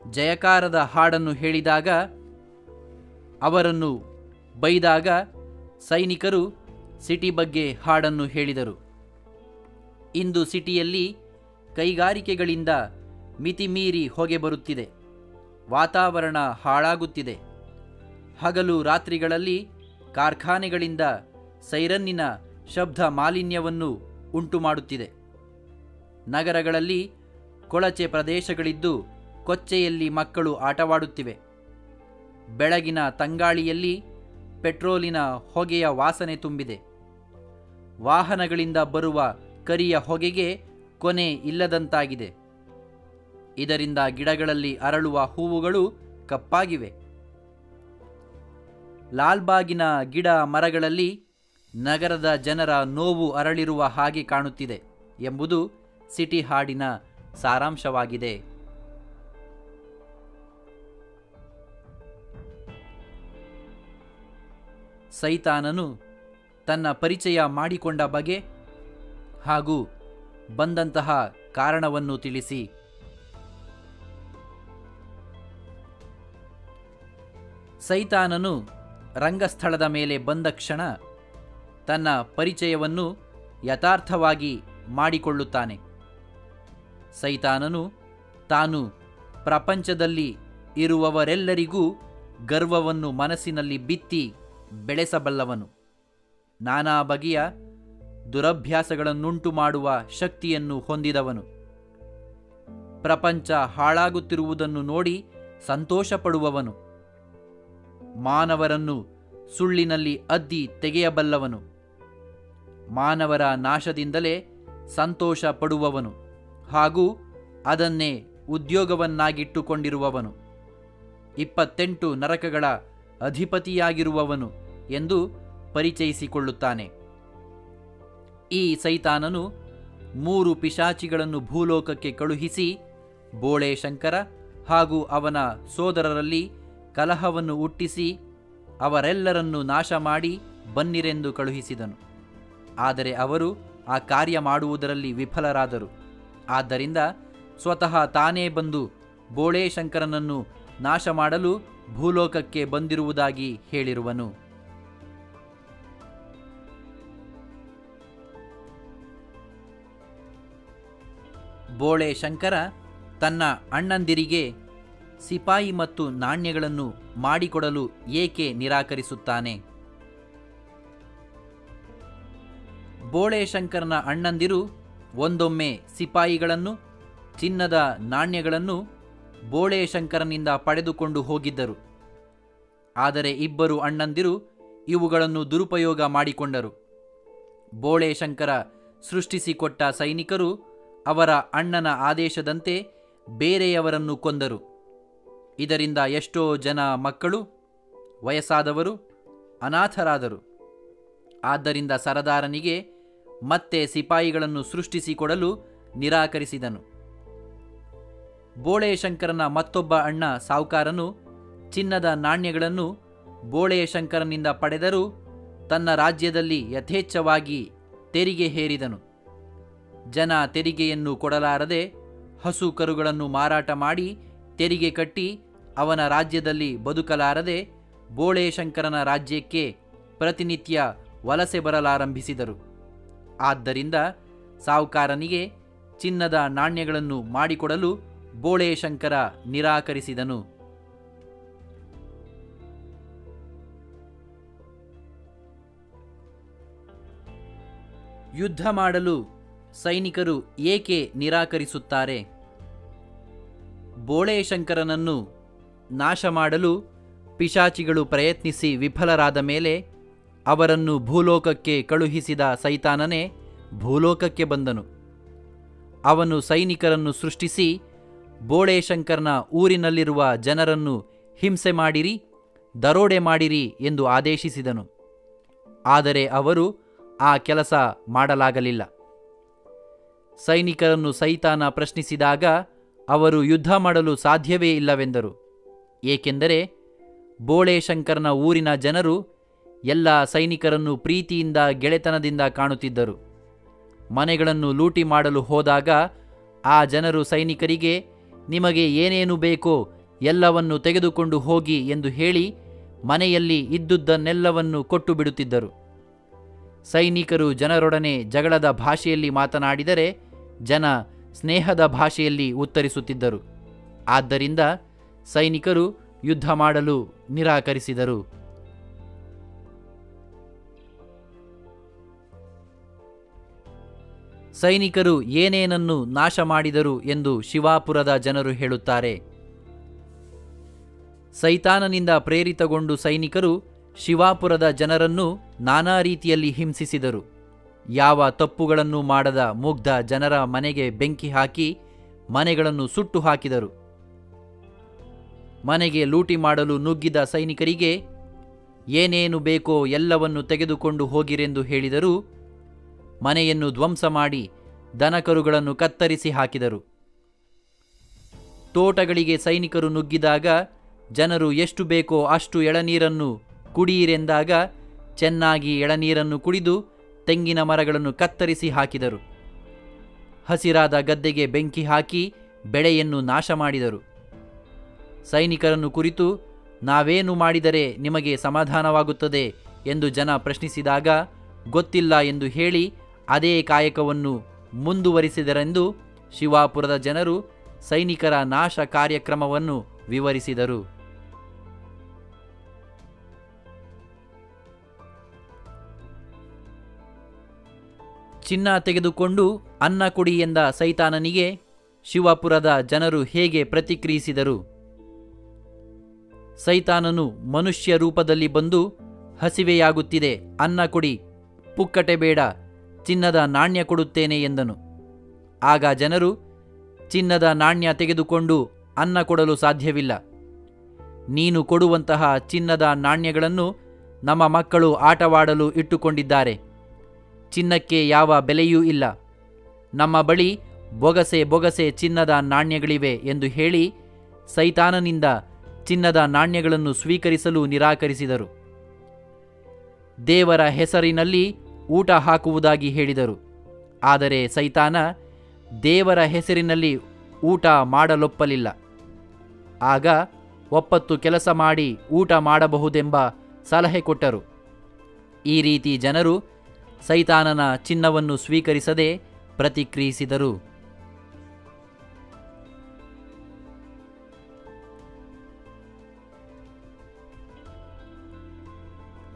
ಜಯಕಾರದ ಹಾಡನ್ನು ಹೇಳಿದಾಗ, ಅವರನ್ನು ಬೈದಾಗ ಸೈನಿಕರು ಸಿಟಿ ಬಗ್ಗೆ ಹಾಡನ್ನು ಹೇಳಿದರು. ಇಂದು ಸಿಟಿಯಲ್ಲಿ ಕೈಗಾರಿಕೆಗಳಿಂದ ಮಿತಿಮೀರಿ ಹೊಗೆ ಬರುತ್ತಿದೆ. ವಾತಾವರಣ ಹಾಳಾಗುತ್ತಿದೆ. ಹಗಲು ರಾತ್ರಿಗಳಲ್ಲಿ ಕಾರ್ಖಾನೆಗಳಿಂದ ಸೈರನ್ನಿನ ಶಬ್ದ ಮಾಲಿನ್ಯವನ್ನು ಉಂಟುಮಾಡುತ್ತಿದೆ. ನಗರಗಳಲ್ಲಿ ಕೊಳಚೆ ಪ್ರದೇಶಗಳಿದ್ದು ಕೊಚ್ಚೆಯಲ್ಲಿ ಮಕ್ಕಳು ಆಟವಾಡುತ್ತಿವೆ. ಬೆಳಗಿನ ತಂಗಾಳಿಯಲ್ಲಿ ಪೆಟ್ರೋಲಿನ ಹೊಗೆಯ ವಾಸನೆ ತುಂಬಿದೆ. ವಾಹನಗಳಿಂದ ಬರುವ ಕರಿಯ ಹೊಗೆಗೆ ಕೊನೆ ಇಲ್ಲದಂತಾಗಿದೆ. ಇದರಿಂದ ಗಿಡಗಳಲ್ಲಿ ಅರಳುವ ಹೂವುಗಳು ಕಪ್ಪಾಗಿವೆ. ಲಾಲ್ಬಾಗಿನ ಗಿಡ ಮರಗಳಲ್ಲಿ ನಗರದ ಜನರ ನೋವು ಅರಳಿರುವ ಹಾಗೆ ಕಾಣುತ್ತಿದೆ ಎಂಬುದು ಸಿಟಿ ಹಾಡಿನ ಸಾರಾಂಶವಾಗಿದೆ. ಸೈತಾನನು ತನ್ನ ಪರಿಚಯ ಮಾಡಿಕೊಂಡ ಬಗೆ ಹಾಗೂ ಬಂದಂತಹ ಕಾರಣವನ್ನು ತಿಳಿಸಿ. ಸೈತಾನನು ರಂಗಸ್ಥಳದ ಮೇಲೆ ಬಂದ ಕ್ಷಣ ತನ್ನ ಪರಿಚಯವನ್ನು ಯಥಾರ್ಥವಾಗಿ ಮಾಡಿಕೊಳ್ಳುತ್ತಾನೆ. ಸೈತಾನನು ತಾನು ಪ್ರಪಂಚದಲ್ಲಿ ಇರುವವರೆಲ್ಲರಿಗೂ ಗರ್ವವನ್ನು ಮನಸ್ಸಿನಲ್ಲಿ ಬಿತ್ತಿ ಬೆಳೆಸಬಲ್ಲವನು. ನಾನಾ ಬಗೆಯ ದುರಭ್ಯಾಸಗಳನ್ನುಂಟು ಮಾಡುವ ಶಕ್ತಿಯನ್ನು ಹೊಂದಿದವನು. ಪ್ರಪಂಚ ಹಾಳಾಗುತ್ತಿರುವುದನ್ನು ನೋಡಿ ಸಂತೋಷಪಡುವವನು. ಮಾನವರನ್ನು ಸುಳ್ಳಿನಲ್ಲಿ ಅದ್ದಿ ತೆಗೆಯಬಲ್ಲವನು. ಮಾನವರ ನಾಶದಿಂದಲೇ ಸಂತೋಷ ಪಡುವವನು ಹಾಗೂ ಅದನ್ನೇ ಉದ್ಯೋಗವನ್ನಾಗಿಟ್ಟುಕೊಂಡಿರುವವನು. 28 ನರಕಗಳ ಅಧಿಪತಿಯಾಗಿರುವವನು ಎಂದು ಪರಿಚಯಿಸಿಕೊಳ್ಳುತ್ತಾನೆ. ಈ ಸೈತಾನನು 3 ಪಿಶಾಚಿಗಳನ್ನು ಭೂಲೋಕಕ್ಕೆ ಕಳುಹಿಸಿ ಬೋಳೇಶಂಕರ ಹಾಗೂ ಅವನ ಸೋದರರಲ್ಲಿ ಕಲಹವನ್ನು ಹುಟ್ಟಿಸಿ ಅವರೆಲ್ಲರನ್ನು ನಾಶ ಮಾಡಿ ಬನ್ನಿರೆಂದು ಕಳುಹಿಸಿದನು. ಆದರೆ ಅವರು ಆ ಕಾರ್ಯ ಮಾಡುವುದರಲ್ಲಿ ವಿಫಲರಾದರು. ಆದ್ದರಿಂದ ಸ್ವತಃ ತಾನೇ ಬಂದು ಬೋಳೇಶಂಕರನನ್ನು ನಾಶ ಮಾಡಲು ಭೂಲೋಕಕ್ಕೆ ಬಂದಿರುವುದಾಗಿ ಹೇಳಿರುವನು. ಬೋಳೇಶಂಕರ ತನ್ನ ಅಣ್ಣಂದಿರಿಗೆ ಸಿಪಾಯಿ ಮತ್ತು ನಾಣ್ಯಗಳನ್ನು ಮಾಡಿಕೊಡಲು ಏಕೆ ನಿರಾಕರಿಸುತ್ತಾನೆ? ಬೋಳೇಶಂಕರನ ಅಣ್ಣಂದಿರು ಒಂದೊಮ್ಮೆ ಸಿಪಾಯಿಗಳನ್ನು ಚಿನ್ನದ ನಾಣ್ಯಗಳನ್ನು ಬೋಳೆ ಶಂಕರನಿಂದ ಪಡೆದುಕೊಂಡು ಹೋಗಿದ್ದರು. ಆದರೆ ಇಬ್ಬರು ಅಣ್ಣಂದಿರು ಇವುಗಳನ್ನು ದುರುಪಯೋಗ ಮಾಡಿಕೊಂಡರು. ಬೋಳೆ ಶಂಕರ ಸೃಷ್ಟಿಸಿಕೊಟ್ಟ ಸೈನಿಕರು ಅವರ ಅಣ್ಣನ ಆದೇಶದಂತೆ ಬೇರೆಯವರನ್ನು ಕೊಂದರು. ಇದರಿಂದ ಎಷ್ಟೋ ಜನ ಮಕ್ಕಳು, ವಯಸ್ಸಾದವರು ಅನಾಥರಾದರು. ಆದ್ದರಿಂದ ಸರದಾರನಿಗೆ ಮತ್ತೆ ಸಿಪಾಯಿಗಳನ್ನು ಸೃಷ್ಟಿಸಿಕೊಡಲು ನಿರಾಕರಿಸಿದನು. ಬೋಳೆ ಶಂಕರನ ಮತ್ತೊಬ್ಬ ಅಣ್ಣ ಸಾವುಕಾರನು ಚಿನ್ನದ ನಾಣ್ಯಗಳನ್ನು ಬೋಳೆ ಶಂಕರನಿಂದ ಪಡೆದರೂ ತನ್ನ ರಾಜ್ಯದಲ್ಲಿ ಯಥೇಚ್ಛವಾಗಿ ತೆರಿಗೆ ಹೇರಿದನು. ಜನ ತೆರಿಗೆಯನ್ನು ಕೊಡಲಾರದೆ ಹಸು ಕರುಗಳನ್ನು ಮಾರಾಟ ಮಾಡಿ ತೆರಿಗೆ ಕಟ್ಟಿ ಅವನ ರಾಜ್ಯದಲ್ಲಿ ಬದುಕಲಾರದೆ ಬೋಳೆ ಶಂಕರನ ರಾಜ್ಯಕ್ಕೆ ಪ್ರತಿನಿತ್ಯ ವಲಸೆ ಬರಲಾರಂಭಿಸಿದರು. ಆದ್ದರಿಂದ ಸಾವುಕಾರನಿಗೆ ಚಿನ್ನದ ನಾಣ್ಯಗಳನ್ನು ಮಾಡಿಕೊಡಲು ಬೋಳೆ ಶಂಕರ ನಿರಾಕರಿಸಿದನು. ಯುದ್ಧ ಮಾಡಲು ಸೈನಿಕರು ಏಕೆ ನಿರಾಕರಿಸುತ್ತಾರೆ? ಬೋಳೆ ಶಂಕರನನ್ನು ನಾಶ ಮಾಡಲು ಪಿಶಾಚಿಗಳು ಪ್ರಯತ್ನಿಸಿ ವಿಫಲರಾದ ಮೇಲೆ ಅವರನ್ನು ಭೂಲೋಕಕ್ಕೆ ಕಳುಹಿಸಿದ ಸೈತಾನನೇ ಭೂಲೋಕಕ್ಕೆ ಬಂದನು. ಅವನು ಸೈನಿಕರನ್ನು ಸೃಷ್ಟಿಸಿ ಬೋಳೆ ಶಂಕರನ ಊರಿನಲ್ಲಿರುವ ಜನರನ್ನು ಹಿಂಸೆ ಮಾಡಿರಿ, ದರೋಡೆ ಮಾಡಿರಿ ಎಂದು ಆದೇಶಿಸಿದನು. ಆದರೆ ಅವರು ಆ ಕೆಲಸ ಮಾಡಲಾಗಲಿಲ್ಲ. ಸೈನಿಕರನ್ನು ಸೈತಾನ ಪ್ರಶ್ನಿಸಿದಾಗ ಅವರು ಯುದ್ಧ ಮಾಡಲು ಸಾಧ್ಯವೇ ಇಲ್ಲವೆಂದರು. ಏಕೆಂದರೆ ಬೋಳೆ ಶಂಕರನ ಊರಿನ ಜನರು ಎಲ್ಲ ಸೈನಿಕರನ್ನು ಪ್ರೀತಿಯಿಂದ ಗೆಳೆತನದಿಂದ ಕಾಣುತ್ತಿದ್ದರು. ಮನೆಗಳನ್ನು ಲೂಟಿ ಮಾಡಲು ಹೋದಾಗ ಆ ಜನರು ಸೈನಿಕರಿಗೆ ನಿಮಗೆ ಏನೇನು ಬೇಕೋ ಎಲ್ಲವನ್ನು ತೆಗೆದುಕೊಂಡು ಹೋಗಿ ಎಂದು ಹೇಳಿ ಮನೆಯಲ್ಲಿ ಇದ್ದುದನ್ನೆಲ್ಲವನ್ನು ಕೊಟ್ಟು ಬಿಡುತ್ತಿದ್ದರು. ಸೈನಿಕರು ಜನರೊಡನೆ ಜಗಳದ ಭಾಷೆಯಲ್ಲಿ ಮಾತನಾಡಿದರೆ ಜನ ಸ್ನೇಹದ ಭಾಷೆಯಲ್ಲಿ ಉತ್ತರಿಸುತ್ತಿದ್ದರು. ಆದ್ದರಿಂದ ಸೈನಿಕರು ಯುದ್ಧ ಮಾಡಲು ನಿರಾಕರಿಸಿದರು. ಸೈನಿಕರು ಏನೇನನ್ನು ನಾಶ ಮಾಡಿದರು ಎಂದು ಶಿವಾಪುರದ ಜನರು ಹೇಳುತ್ತಾರೆ. ಸೈತಾನನಿಂದ ಪ್ರೇರಿತಗೊಂಡು ಸೈನಿಕರು ಶಿವಾಪುರದ ಜನರನ್ನು ನಾನಾ ರೀತಿಯಲ್ಲಿ ಹಿಂಸಿಸಿದರು. ಯಾವ ತಪ್ಪುಗಳನ್ನು ಮಾಡದ ಮುಗ್ಧ ಜನರ ಮನೆಗೆ ಬೆಂಕಿ ಹಾಕಿ ಮನೆಗಳನ್ನು ಸುಟ್ಟು ಹಾಕಿದರು. ಮನೆಗೆ ಲೂಟಿ ಮಾಡಲು ನುಗ್ಗಿದ ಸೈನಿಕರಿಗೆ ಏನೇನು ಬೇಕೋ ಎಲ್ಲವನ್ನು ತೆಗೆದುಕೊಂಡು ಹೋಗಿರೆಂದು ಹೇಳಿದರೂ ಮನೆಯನ್ನು ಧ್ವಂಸ ಮಾಡಿ ದನಕರುಗಳನ್ನು ಕತ್ತರಿಸಿ ಹಾಕಿದರು. ತೋಟಗಳಿಗೆ ಸೈನಿಕರು ನುಗ್ಗಿದಾಗ ಜನರು ಎಷ್ಟು ಬೇಕೋ ಅಷ್ಟು ಎಳನೀರನ್ನು ಕುಡಿಯಿರೆಂದಾಗ ಚೆನ್ನಾಗಿ ಎಳನೀರನ್ನು ಕುಡಿದು ತೆಂಗಿನ ಮರಗಳನ್ನು ಕತ್ತರಿಸಿ ಹಾಕಿದರು. ಹಸಿರಾದ ಗದ್ದೆಗೆ ಬೆಂಕಿ ಹಾಕಿ ಬೆಳೆಯನ್ನು ನಾಶ ಮಾಡಿದರು. ಸೈನಿಕರನ್ನು ಕುರಿತು ನಾವೇನು ಮಾಡಿದರೆ ನಿಮಗೆ ಸಮಾಧಾನವಾಗುತ್ತದೆ ಎಂದು ಜನ ಪ್ರಶ್ನಿಸಿದಾಗ ಗೊತ್ತಿಲ್ಲ ಎಂದು ಹೇಳಿ ಅದೇ ಕಾಯಕವನ್ನು ಮುಂದುವರಿಸಿದರೆಂದು ಶಿವಾಪುರದ ಜನರು ಸೈನಿಕರ ನಾಶ ಕಾರ್ಯಕ್ರಮವನ್ನು ವಿವರಿಸಿದರು. ಚಿನ್ನ ತೆಗೆದುಕೊಂಡು ಅನ್ನ ಕೊಡಿ ಎಂದ ಸೈತಾನನಿಗೆ ಶಿವಾಪುರದ ಜನರು ಹೇಗೆ ಪ್ರತಿಕ್ರಿಯಿಸಿದರು? ಸೈತಾನನು ಮನುಷ್ಯ ರೂಪದಲ್ಲಿ ಬಂದು ಹಸಿವೆಯಾಗುತ್ತಿದೆ, ಅನ್ನ ಕೊಡಿ, ಪುಕ್ಕಟೆ ಬೇಡ, ಚಿನ್ನದ ನಾಣ್ಯ ಕೊಡುತ್ತೇನೆ ಎಂದನು. ಆಗ ಜನರು ಚಿನ್ನದ ನಾಣ್ಯ ತೆಗೆದುಕೊಂಡು ಅನ್ನ ಕೊಡಲು ಸಾಧ್ಯವಿಲ್ಲ. ನೀನು ಕೊಡುವಂತಹ ಚಿನ್ನದ ನಾಣ್ಯಗಳನ್ನು ನಮ್ಮ ಮಕ್ಕಳು ಆಟವಾಡಲು ಇಟ್ಟುಕೊಂಡಿದ್ದಾರೆ. ಚಿನ್ನಕ್ಕೆ ಯಾವ ಬೆಲೆಯೂ ಇಲ್ಲ. ನಮ್ಮ ಬಳಿ ಬೊಗಸೆ ಬೊಗಸೆ ಚಿನ್ನದ ನಾಣ್ಯಗಳಿವೆ ಎಂದು ಹೇಳಿ ಸೈತಾನನಿಂದ ಚಿನ್ನದ ನಾಣ್ಯಗಳನ್ನು ಸ್ವೀಕರಿಸಲು ನಿರಾಕರಿಸಿದರು. ದೇವರ ಹೆಸರಿನಲ್ಲಿ ಊಟ ಹಾಕುವುದಾಗಿ ಹೇಳಿದರು. ಆದರೆ ಸೈತಾನ ದೇವರ ಹೆಸರಿನಲ್ಲಿ ಊಟ ಮಾಡಲೊಪ್ಪಲಿಲ್ಲ. ಆಗ ಒಪ್ಪತ್ತು ಕೆಲಸ ಮಾಡಿ ಊಟ ಮಾಡಬಹುದೆಂಬ ಸಲಹೆ ಕೊಟ್ಟರು. ಈ ರೀತಿ ಜನರು ಸೈತಾನನ ಚಿನ್ನವನ್ನು ಸ್ವೀಕರಿಸದೆ ಪ್ರತಿಕ್ರಿಯಿಸಿದರು.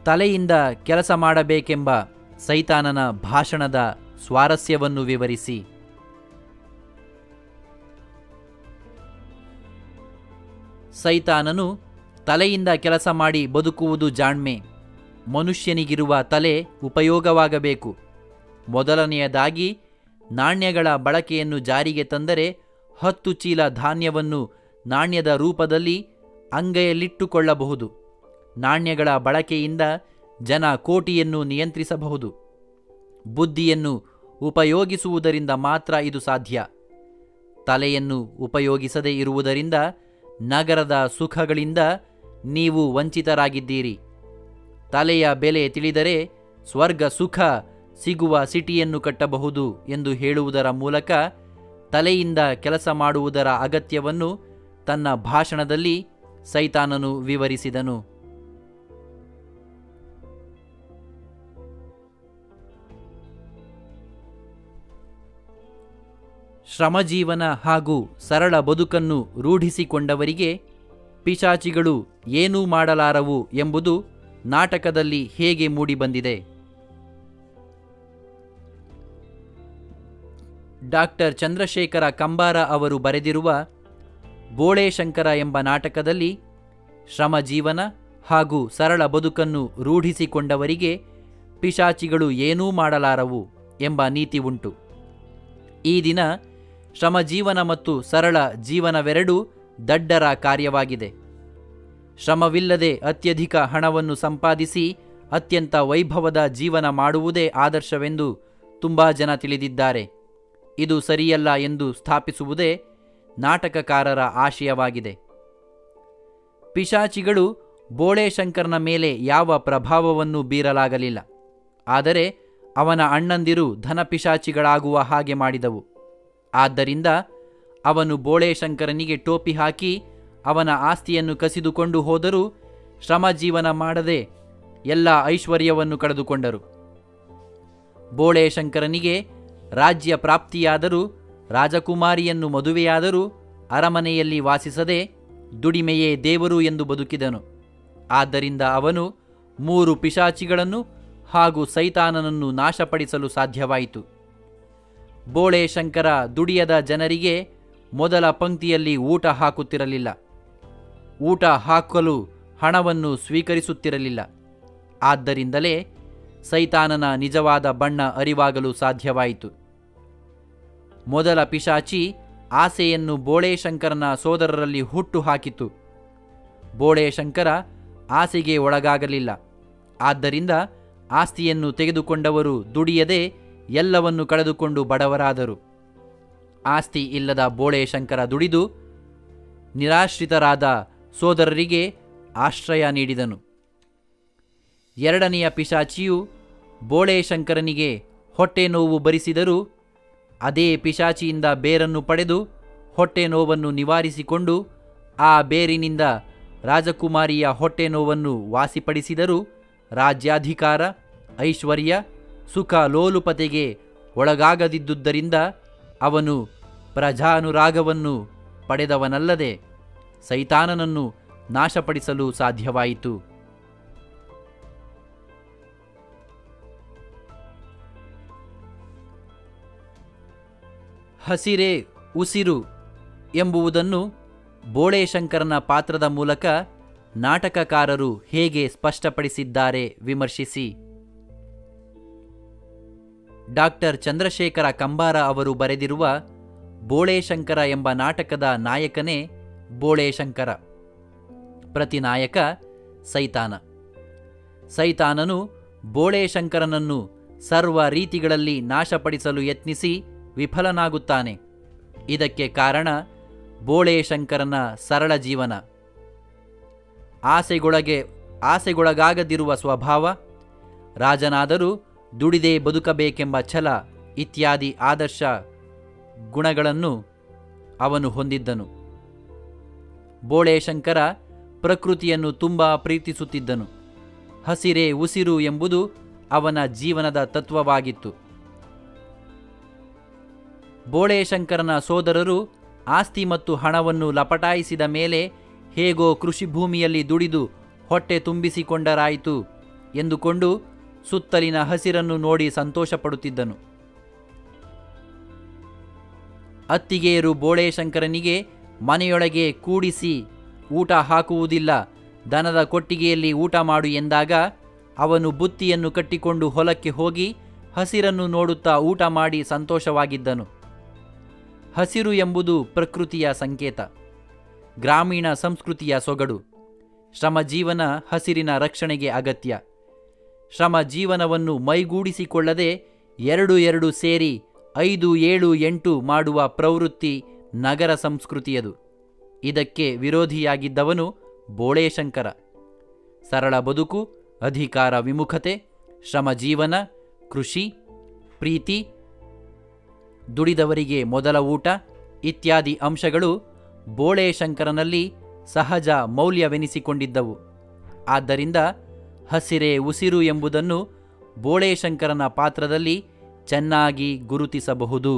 ತಲೆಯಿಂದ ಕೆಲಸ ಮಾಡಬೇಕೆಂಬ ಸೈತಾನನ ಭಾಷಣದ ಸ್ವಾರಸ್ಯವನ್ನು ವಿವರಿಸಿ. ಸೈತಾನನು ತಲೆಯಿಂದ ಕೆಲಸ ಮಾಡಿ ಬದುಕುವುದು ಜಾಣ್ಮೆ. ಮನುಷ್ಯನಿಗಿರುವ ತಲೆ ಉಪಯೋಗವಾಗಬೇಕು. ಮೊದಲನೆಯದಾಗಿ ನಾಣ್ಯಗಳ ಬಳಕೆಯನ್ನು ಜಾರಿಗೆ ತಂದರೆ 10 ಚೀಲ ಧಾನ್ಯವನ್ನು ನಾಣ್ಯದ ರೂಪದಲ್ಲಿ ಅಂಗೈಯಲ್ಲಿಟ್ಟುಕೊಳ್ಳಬಹುದು. ನಾಣ್ಯಗಳ ಬಳಕೆಯಿಂದ ಜನ ಕೋಟಿಯನ್ನು ನಿಯಂತ್ರಿಸಬಹುದು. ಬುದ್ಧಿಯನ್ನು ಉಪಯೋಗಿಸುವುದರಿಂದ ಮಾತ್ರ ಇದು ಸಾಧ್ಯ. ತಲೆಯನ್ನು ಉಪಯೋಗಿಸದೇ ಇರುವುದರಿಂದ ನಗರದ ಸುಖಗಳಿಂದ ನೀವು ವಂಚಿತರಾಗಿದ್ದೀರಿ. ತಲೆಯ ಬೆಲೆ ತಿಳಿದರೆ ಸ್ವರ್ಗ ಸುಖ ಸಿಗುವ ಸಿಟಿಯನ್ನು ಕಟ್ಟಬಹುದು ಎಂದು ಹೇಳುವುದರ ಮೂಲಕ ತಲೆಯಿಂದ ಕೆಲಸ ಮಾಡುವುದರ ಅಗತ್ಯವನ್ನು ತನ್ನ ಭಾಷಣದಲ್ಲಿ ಸೈತಾನನು ವಿವರಿಸಿದನು. ಶ್ರಮಜೀವನ ಹಾಗೂ ಸರಳ ಬದುಕನ್ನು ರೂಢಿಸಿಕೊಂಡವರಿಗೆ ಪಿಶಾಚಿಗಳು ಏನೂ ಮಾಡಲಾರವು ಎಂಬುದು ನಾಟಕದಲ್ಲಿ ಹೇಗೆ ಮೂಡಿಬಂದಿದೆ? ಡಾಕ್ಟರ್ ಚಂದ್ರಶೇಖರ ಕಂಬಾರ ಅವರು ಬರೆದಿರುವ ಬೋಳೇಶಂಕರ ಎಂಬ ನಾಟಕದಲ್ಲಿ ಶ್ರಮಜೀವನ ಹಾಗೂ ಸರಳ ಬದುಕನ್ನು ರೂಢಿಸಿಕೊಂಡವರಿಗೆ ಪಿಶಾಚಿಗಳು ಏನೂ ಮಾಡಲಾರವು ಎಂಬ ನೀತಿ ಉಂಟು. ಈ ದಿನ ಶ್ರಮಜೀವನ ಮತ್ತು ಸರಳ ಜೀವನವೆರಡೂ ದಡ್ಡರ ಕಾರ್ಯವಾಗಿದೆ. ಶ್ರಮವಿಲ್ಲದೆ ಅತ್ಯಧಿಕ ಹಣವನ್ನು ಸಂಪಾದಿಸಿ ಅತ್ಯಂತ ವೈಭವದ ಜೀವನ ಮಾಡುವುದೇ ಆದರ್ಶವೆಂದು ತುಂಬ ಜನ ತಿಳಿದಿದ್ದಾರೆ. ಇದು ಸರಿಯಲ್ಲ ಎಂದು ಸ್ಥಾಪಿಸುವುದೇ ನಾಟಕಕಾರರ ಆಶಯವಾಗಿದೆ. ಪಿಶಾಚಿಗಳು ಬೋಳೇಶಂಕರನ ಮೇಲೆ ಯಾವ ಪ್ರಭಾವವನ್ನು ಬೀರಲಾಗಲಿಲ್ಲ. ಆದರೆ ಅವನ ಅಣ್ಣಂದಿರು ಧನಪಿಶಾಚಿಗಳಾಗುವ ಹಾಗೆ ಮಾಡಿದವು. ಆದ್ದರಿಂದ ಅವನು ಬೋಳೇಶಂಕರನಿಗೆ ಟೋಪಿ ಹಾಕಿ ಅವನ ಆಸ್ತಿಯನ್ನು ಕಸಿದುಕೊಂಡು ಹೋದರೂ ಶ್ರಮಜೀವನ ಮಾಡದೆ ಎಲ್ಲ ಐಶ್ವರ್ಯವನ್ನು ಕಳೆದುಕೊಂಡರು. ಬೋಳೇಶಂಕರನಿಗೆ ರಾಜ್ಯ ಪ್ರಾಪ್ತಿಯಾದರೂ ರಾಜಕುಮಾರಿಯನ್ನು ಮದುವೆಯಾದರೂ ಅರಮನೆಯಲ್ಲಿ ವಾಸಿಸದೆ ದುಡಿಮೆಯೇ ದೇವರು ಎಂದು ಬದುಕಿದನು. ಆದ್ದರಿಂದ ಅವನು 3 ಪಿಶಾಚಿಗಳನ್ನು ಹಾಗೂ ಸೈತಾನನನ್ನು ನಾಶಪಡಿಸಲು ಸಾಧ್ಯವಾಯಿತು. ಬೋಳೇಶಂಕರ ದುಡಿಯದ ಜನರಿಗೆ ಮೊದಲ ಪಂಕ್ತಿಯಲ್ಲಿ ಊಟ ಹಾಕುತ್ತಿರಲಿಲ್ಲ. ಊಟ ಹಾಕಲು ಹಣವನ್ನು ಸ್ವೀಕರಿಸುತ್ತಿರಲಿಲ್ಲ. ಆದ್ದರಿಂದಲೇ ಸೈತಾನನ ನಿಜವಾದ ಬಣ್ಣ ಅರಿವಾಗಲು ಸಾಧ್ಯವಾಯಿತು. ಮೊದಲ ಪಿಶಾಚಿ ಆಸೆಯನ್ನು ಬೋಳೇಶಂಕರನ ಸೋದರರಲ್ಲಿ ಹುಟ್ಟು ಹಾಕಿತು. ಬೋಳೇಶಂಕರ ಆಸೆಗೆ ಒಳಗಾಗಲಿಲ್ಲ. ಆದ್ದರಿಂದ ಆಸ್ತಿಯನ್ನು ತೆಗೆದುಕೊಂಡವರು ದುಡಿಯದೆ ಎಲ್ಲವನ್ನು ಕಳೆದುಕೊಂಡು ಬಡವರಾದರು. ಆಸ್ತಿ ಇಲ್ಲದ ಬೋಳೇಶಂಕರ ದುಡಿದು ನಿರಾಶ್ರಿತರಾದ ಸೋದರರಿಗೆ ಆಶ್ರಯ ನೀಡಿದನು. ಎರಡನೆಯ ಪಿಶಾಚಿಯು ಬೋಳೇಶಂಕರನಿಗೆ ಹೊಟ್ಟೆ ನೋವು ಬರಿಸಿದರೂ ಅದೇ ಪಿಶಾಚಿಯಿಂದ ಬೇರನ್ನು ಪಡೆದು ಹೊಟ್ಟೆ ನೋವನ್ನು ನಿವಾರಿಸಿಕೊಂಡು ಆ ಬೇರಿನಿಂದ ರಾಜಕುಮಾರಿಯ ಹೊಟ್ಟೆ ನೋವನ್ನು ವಾಸಿಪಡಿಸಿದರೂ ರಾಜ್ಯಾಧಿಕಾರ, ಐಶ್ವರ್ಯ, ಸುಖ ಲೋಲುಪತೆಗೆ ಒಳಗಾಗದಿದ್ದುದರಿಂದ ಅವನು ಪ್ರಜಾನುರಾಗವನ್ನು ಪಡೆದವನಲ್ಲದೆ ಸೈತಾನನನ್ನು ನಾಶಪಡಿಸಲು ಸಾಧ್ಯವಾಯಿತು. ಹಸಿರೇ ಉಸಿರು ಎಂಬುದನ್ನು ಬೋಳೇಶಂಕರನ ಪಾತ್ರದ ಮೂಲಕ ನಾಟಕಕಾರರು ಹೇಗೆ ಸ್ಪಷ್ಟಪಡಿಸಿದ್ದಾರೆ ವಿಮರ್ಶಿಸಿ. ಡಾಕ್ಟರ್ ಚಂದ್ರಶೇಖರ ಕಂಬಾರ ಅವರು ಬರೆದಿರುವ ಬೋಳೇಶಂಕರ ಎಂಬ ನಾಟಕದ ನಾಯಕನೇ ಬೋಳೇಶಂಕರ. ಪ್ರತಿನಾಯಕ ಸೈತಾನ. ಸೈತಾನನು ಬೋಳೇಶಂಕರನನ್ನು ಸರ್ವ ರೀತಿಗಳಲ್ಲಿ ನಾಶಪಡಿಸಲು ಯತ್ನಿಸಿ ವಿಫಲನಾಗುತ್ತಾನೆ. ಇದಕ್ಕೆ ಕಾರಣ ಬೋಳೇಶಂಕರನ ಸರಳ ಜೀವನ, ಆಸೆಗೊಳಗಾಗದಿರುವ ಸ್ವಭಾವ, ರಾಜನಾದರೂ ದುಡಿದೇ ಬದುಕಬೇಕೆಂಬ ಛಲ ಇತ್ಯಾದಿ ಆದರ್ಶ ಗುಣಗಳನ್ನು ಅವನು ಹೊಂದಿದ್ದನು. ಬೋಳೇಶಂಕರ ಪ್ರಕೃತಿಯನ್ನು ತುಂಬ ಪ್ರೀತಿಸುತ್ತಿದ್ದನು. ಹಸಿರೇ ಉಸಿರು ಎಂಬುದು ಅವನ ಜೀವನದ ತತ್ವವಾಗಿತ್ತು. ಬೋಳೇಶಂಕರನ ಸೋದರರು ಆಸ್ತಿ ಮತ್ತು ಹಣವನ್ನು ಲಪಟಾಯಿಸಿದ ಮೇಲೆ ಹೇಗೋ ಕೃಷಿ ಭೂಮಿಯಲ್ಲಿ ದುಡಿದು ಹೊಟ್ಟೆ ತುಂಬಿಸಿಕೊಂಡರಾಯಿತು ಎಂದುಕೊಂಡು ಸುತ್ತಲಿನ ಹಸಿರನ್ನು ನೋಡಿ ಸಂತೋಷಪಡುತ್ತಿದ್ದನು. ಅತ್ತಿಗೆಯರು ಬೋಳೇಶಂಕರನಿಗೆ ಮನೆಯೊಳಗೆ ಕೂಡಿಸಿ ಊಟ ಹಾಕುವುದಿಲ್ಲ, ದನದ ಕೊಟ್ಟಿಗೆಯಲ್ಲಿ ಊಟ ಮಾಡು ಎಂದಾಗ ಅವನು ಬುತ್ತಿಯನ್ನು ಕಟ್ಟಿಕೊಂಡು ಹೊಲಕ್ಕೆ ಹೋಗಿ ಹಸಿರನ್ನು ನೋಡುತ್ತಾ ಊಟ ಮಾಡಿ ಸಂತೋಷವಾಗಿದ್ದನು. ಹಸಿರು ಎಂಬುದು ಪ್ರಕೃತಿಯ ಸಂಕೇತ, ಗ್ರಾಮೀಣ ಸಂಸ್ಕೃತಿಯ ಸೊಗಡು. ಶ್ರಮಜೀವನ ಹಸಿರಿನ ರಕ್ಷಣೆಗೆ ಅಗತ್ಯ. ಶ್ರಮ ಜೀವನವನ್ನು ಮೈಗೂಡಿಸಿಕೊಳ್ಳದೆ 2 ಸೇರಿ 5, 7, 8 ಮಾಡುವ ಪ್ರವೃತ್ತಿ ನಗರ ಸಂಸ್ಕೃತಿಯದು. ಇದಕ್ಕೆ ವಿರೋಧಿಯಾಗಿದ್ದವನು ಬೋಳೇಶಂಕರ. ಸರಳ ಬದುಕು, ಅಧಿಕಾರ ವಿಮುಖತೆ, ಶ್ರಮಜೀವನ, ಕೃಷಿ, ಪ್ರೀತಿ, ದುಡಿದವರಿಗೆ ಮೊದಲ ಊಟ ಇತ್ಯಾದಿ ಅಂಶಗಳು ಬೋಳೇಶಂಕರನಲ್ಲಿ ಸಹಜ ಮೌಲ್ಯವೆನಿಸಿಕೊಂಡಿದ್ದವು. ಆದ್ದರಿಂದ ಹಸಿರೇ ಉಸಿರು ಎಂಬುದನ್ನು ಬೋಳೇಶಂಕರನ ಪಾತ್ರದಲ್ಲಿ ಚೆನ್ನಾಗಿ ಗುರುತಿಸಬಹುದು.